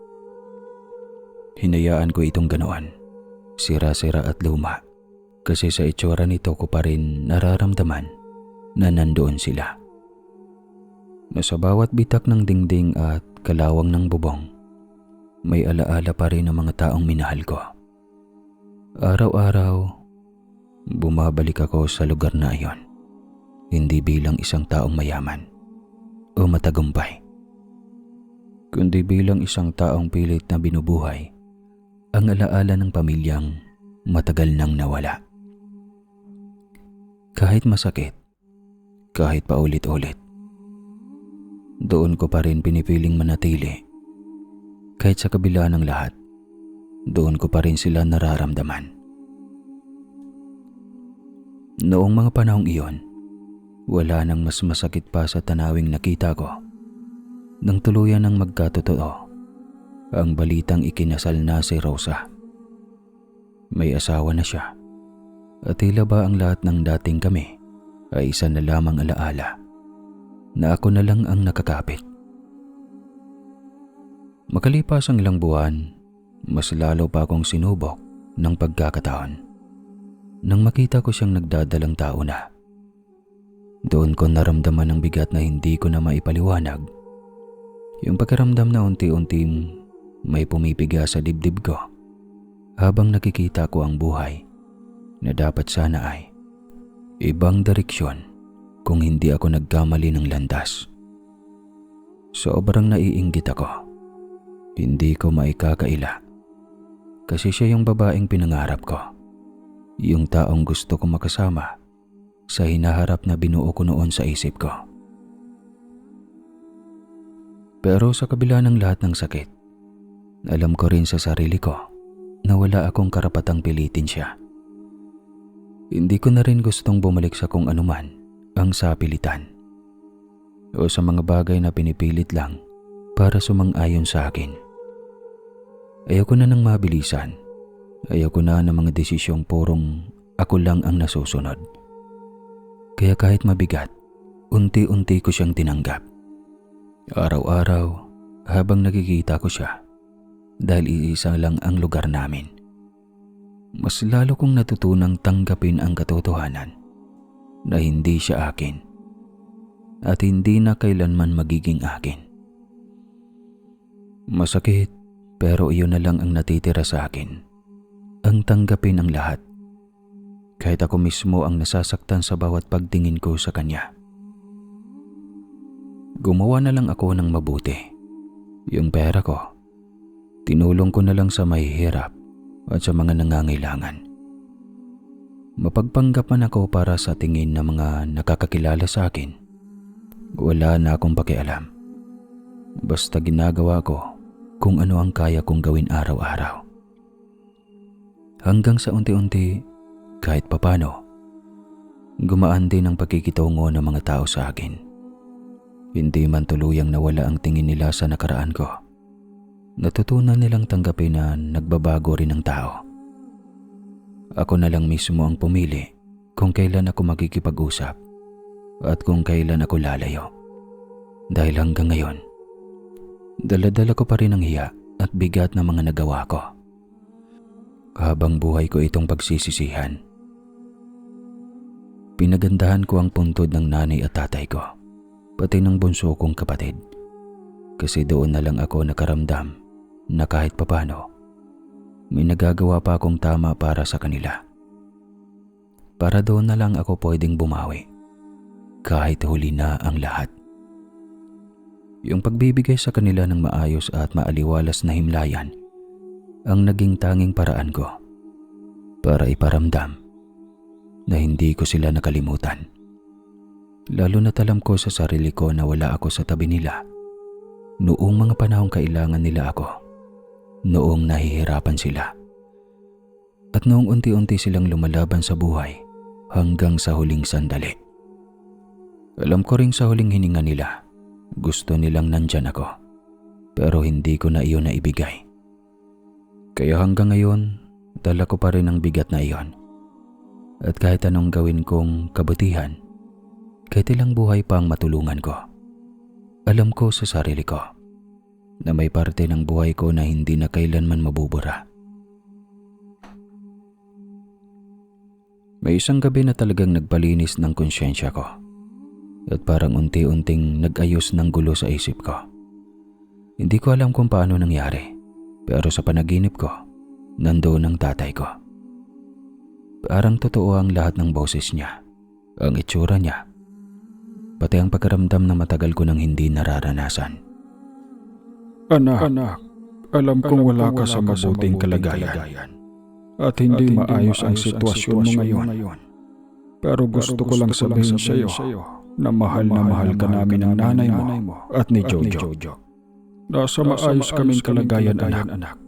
Hinayaan ko itong ganoon, sira-sira at luma, kasi sa itsura nito ko pa rin nararamdaman na nandoon sila. Na sa bawat bitak ng dingding at kalawang ng bubong, may alaala pa rin ang mga taong minahal ko. Araw-araw, bumabalik ako sa lugar na iyon, hindi bilang isang taong mayaman o matagumpay, kundi bilang isang taong pilit na binubuhay ang alaala ng pamilyang matagal nang nawala. Kahit masakit, kahit paulit-ulit, doon ko pa rin pinipiling manatili. Kahit sa kabila ng lahat, doon ko pa rin sila nararamdaman. Noong mga panahong iyon, wala nang mas masakit pa sa tanawing nakita ko. Nang tuluyan ng magkatotoo ang balitang ikinasal na si Rosa. May asawa na siya, at tila ba ang lahat ng dating kami ay isa na lamang alaala na ako na lang ang nakakapit. Makalipas ang ilang buwan, mas lalo pa akong sinubok ng pagkakataon nang makita ko siyang nagdadalang tao na. Doon ko naramdaman ang bigat na hindi ko na maipaliwanag. Yung pakiramdam na unti-unting may pumipiga sa dibdib ko habang nakikita ko ang buhay na dapat sana ay ibang direksyon kung hindi ako nagkamali ng landas. Sobrang naiinggit ako. Hindi ko maikakaila. Kasi siya yung babaeng pinangarap ko. Yung taong gusto ko makasama sa hinaharap na binuo ko noon sa isip ko. Pero sa kabila ng lahat ng sakit, alam ko rin sa sarili ko na wala akong karapatang pilitin siya. Hindi ko na rin gustong bumalik sa kung anuman ang sapilitan o sa mga bagay na pinipilit lang para sumang-ayon sa akin. Ayoko na ng mabilisan. Ayoko na ng mga desisyong purong ako lang ang nasusunod. Kaya kahit mabigat, unti-unti ko siyang tinanggap. Araw-araw, habang nakikita ko siya, dahil iisa lang ang lugar namin, mas lalo kong natutunang tanggapin ang katotohanan na hindi siya akin at hindi na kailanman magiging akin. Masakit, pero iyon na lang ang natitira sa akin. Ang tanggapin ang lahat. Kahit ako mismo ang nasasaktan sa bawat pagtingin ko sa kanya. Gumawa na lang ako ng mabuti. Yung pera ko, tinulong ko na lang sa mahihirap at sa mga nangangailangan. Mapagpanggap man ako para sa tingin ng mga nakakakilala sa akin. Wala na akong pakialam. Basta ginagawa ko kung ano ang kaya kong gawin araw-araw. Hanggang sa unti-unti, kahit papano, gumaan din ang pagkikitungo ng mga tao sa akin. Hindi man tuluyang nawala ang tingin nila sa nakaraan ko. Natutunan nilang tanggapin na nagbabago rin ang tao. Ako na lang mismo ang pumili kung kailan ako makikipag-usap at kung kailan ako lalayo. Dahil hanggang ngayon, dala-dala ko pa rin ang hiya at bigat na mga nagawa ko. Habang buhay ko itong pagsisisihan. Pinagandahan ko ang puntod ng nanay at tatay ko, pati ng bunso kong kapatid. Kasi doon na lang ako nakaramdam na kahit papano, may nagagawa pa akong tama para sa kanila. Para doon na lang ako pwedeng bumawi, kahit huli na ang lahat. Yung pagbibigay sa kanila ng maayos at maaliwalas na himlayan ang naging tanging paraan ko para iparamdam na hindi ko sila nakalimutan. Lalo na't alam ko sa sarili ko na wala ako sa tabi nila noong mga panahong kailangan nila ako, noong nahihirapan sila, at noong unti-unti silang lumalaban sa buhay hanggang sa huling sandali. Alam ko ring sa huling hininga nila, gusto nilang nandyan ako, pero hindi ko na iyon naibigay. Kaya hanggang ngayon, dala ko pa rin ang bigat na iyon. At kahit anong gawin kong kabutihan, kahit ilang buhay pa ang matulungan ko, alam ko sa sarili ko na may parte ng buhay ko na hindi na kailanman mabubura. May isang gabi na talagang nagpalinis ng konsyensya ko at parang unti-unting nag-ayos ng gulo sa isip ko. Hindi ko alam kung paano nangyari, pero sa panaginip ko, nandoon ang tatay ko. Parang totoo ang lahat ng boses niya, ang itsura niya, pati ang pagkaramdam na matagal ko nang hindi nararanasan. Anak, alam kong wala ka sa mabuting kalagayan at hindi maayos ang sitwasyon mo ngayon. Pero gusto ko lang sabihin sa iyo na mahal ka namin ng nanay mo at ni Jojo. Nasa maayos kaming kalagayan, anak.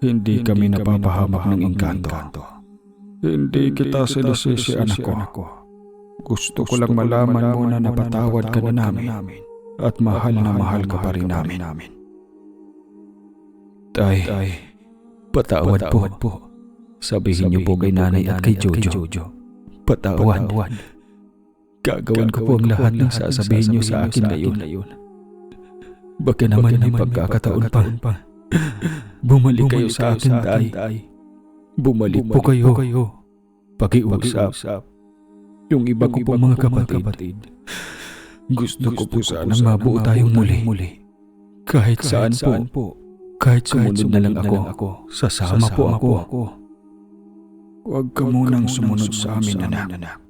Hindi kami napapahamak ng engkanto. Hindi kita sinisisi, anak ko. Gusto ko lang malaman mo na napatawad ka na namin at mahal na mahal ka pa rin namin. Tay, patawad po. Sabihin niyo po kay nanay at kay Jojo. Patawad. Gagawin ko po ang lahat ng sasabihin niyo sa akin ngayon. Baka naman may pagkakataon pa. Bumalik kayo sa akin, tay. Bumalik po kayo. Pakiusap. Yung iba ko po mga kapatid. Gusto ko po sanang mabuo tayong muli. Kahit saan po. Kahit sumunod na lang ako. Sasama po ako. Huwag ka munang sumunod sa amin, anak.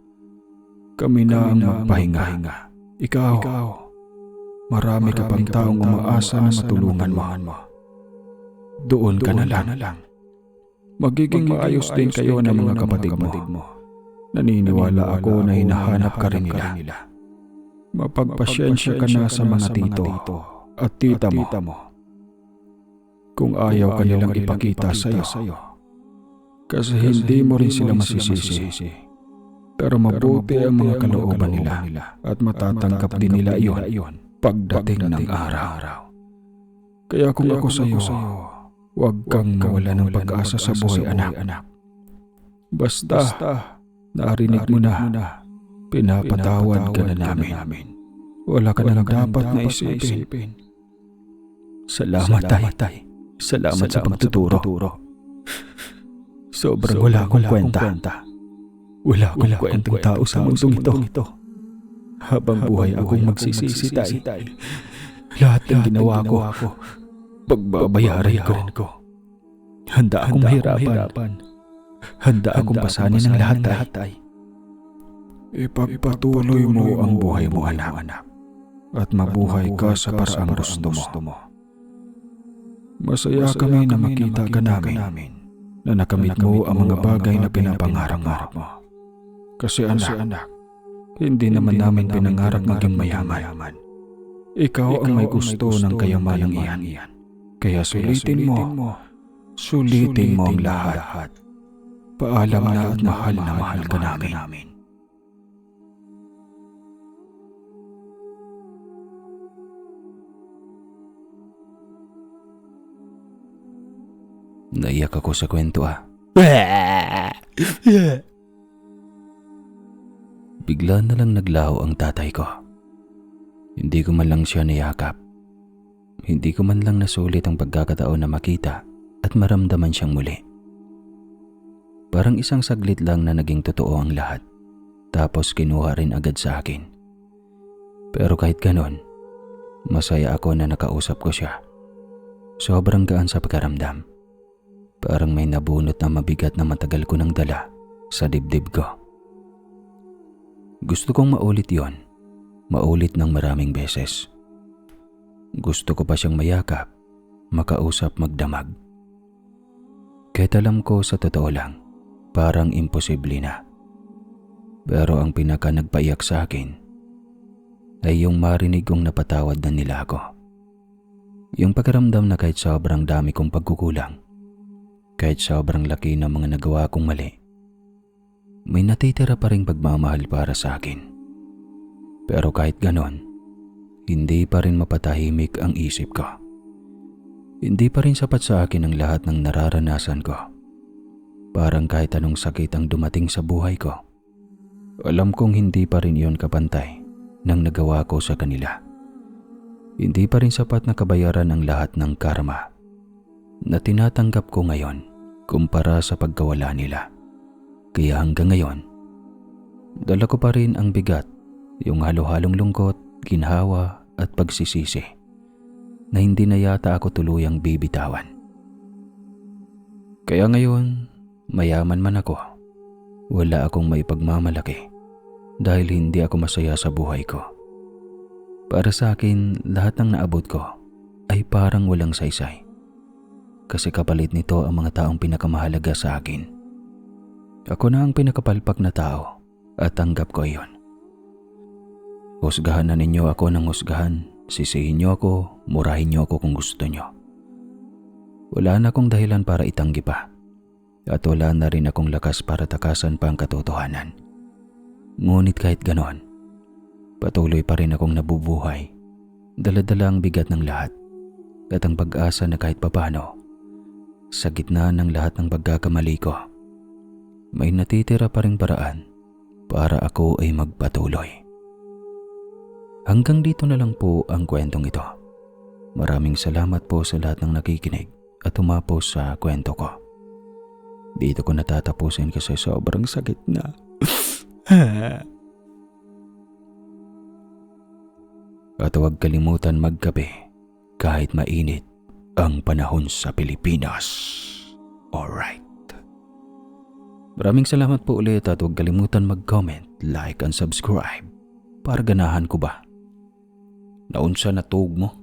Kami na ang magpahinga. Ikaw, marami ka pang taong umaasa na matulungan mo. Doon ka na lang. Magiging maayos din kayo ng mga kapatid mo. Naniniwala ako na hinahanap ka rin nila. Mapagpasyensya ka na sa mga tito at tita mo. Kung ayaw ka nilang ipakita sa'yo. Kasi hindi mo rin sila masisisi. Pero mabuti ang mga kalooban nila at matatanggap din nila iyon pagdating ng araw. Kaya kung ako sa'yo, huwag kang mawala ng pag-asa sa buhay, anak. Basta, narinig mo na, pinapatawad ka na namin. Wala ka na dapat na isipin. Salamat, tay. Salamat sa pagtuturo. Sobrang wala akong kwenta. Wala akong kwentang tao sa mundong ito. Habang buhay akong magsisisi, tay. Lahat ng ginawa ko, pagbabayaran ko. Handa akong mahirapan. Handa akong pasanin ng lahat, tay. Ipagpatuloy mo ang buhay mo, anak. At mabuhay ka sa paraang gusto mo. Masaya kami na makita ka namin na nakamit mo ang mga bagay na pinapangarap mo. Kasi anak, hindi naman namin pinangarap maging mayaman. Ikaw ang may gusto ng kayamanang iyan. Kaya sulitin mo ang lahat. Paalam na at mahal ka namin. Naiyak ako sa kwento. Bigla na lang naglaho ang tatay ko. Hindi ko man lang siya niyakap. Hindi ko man lang nasulit ang pagkakataon na makita at maramdaman siyang muli. Parang isang saglit lang na naging totoo ang lahat. Tapos kinuha rin agad sa akin. Pero kahit ganon, masaya ako na nakausap ko siya. Sobrang gaan sa pakiramdam. Parang may nabunot na mabigat na matagal ko nang dala sa dibdib ko. Gusto kong maulit yon. Maulit ng maraming beses. Gusto ko pa siyang mayakap, makausap, magdamag. Kahit alam ko sa totoo lang, parang imposible na. Pero ang pinaka nagpaiyak sa akin ay yung marinig kong napatawad na nila ako. Yung pakiramdam na kahit sobrang dami kong pagkukulang, kahit sobrang laki ng mga nagawa kong mali, may natitira pa ring pagmamahal para sa akin. Pero kahit ganon, hindi pa rin mapatahimik ang isip ko. Hindi pa rin sapat sa akin ang lahat ng nararanasan ko. Parang kahit anong sakit ang dumating sa buhay ko, alam kong hindi pa rin iyon kapantay ng nagawa ko sa kanila. Hindi pa rin sapat na kabayaran ang lahat ng karma na tinatanggap ko ngayon kumpara sa pagkawala nila. Kaya hanggang ngayon, dala ko pa rin ang bigat, yung halo-halong lungkot, ginhawa at pagsisisi na hindi na yata ako tuluyang bibitawan. Kaya ngayon, mayaman man ako, wala akong maipagmamalaki dahil hindi ako masaya sa buhay ko. Para sa akin, lahat ng naabot ko ay parang walang saysay. Kasi kapalit nito ang mga taong pinakamahalaga sa akin. Ako na ang pinakapalpak na tao at tanggap ko iyon. Husgahan na ninyo ako ng husgahan, sisihin niyo ako, murahin niyo ako kung gusto niyo. Wala na akong dahilan para itanggi pa. At wala na rin akong lakas para takasan pa ang katotohanan. Ngunit kahit ganon, patuloy pa rin akong nabubuhay. Dala-dala ang bigat ng lahat at ang pag-asa na kahit papano, sa gitna ng lahat ng pagkakamali ko, may natitira pa ring paraan para ako ay magpatuloy. Hanggang dito na lang po ang kwentong ito. Maraming salamat po sa lahat ng nakikinig at tumapos sa kwento ko. Dito ko natatapusin kasi sobrang sakit na. At huwag kalimutan magkape kahit mainit ang panahon sa Pilipinas. Alright. Maraming salamat po ulit at huwag kalimutan mag-comment, like and subscribe para ganahan ko ba. Naunsa na tuog mo?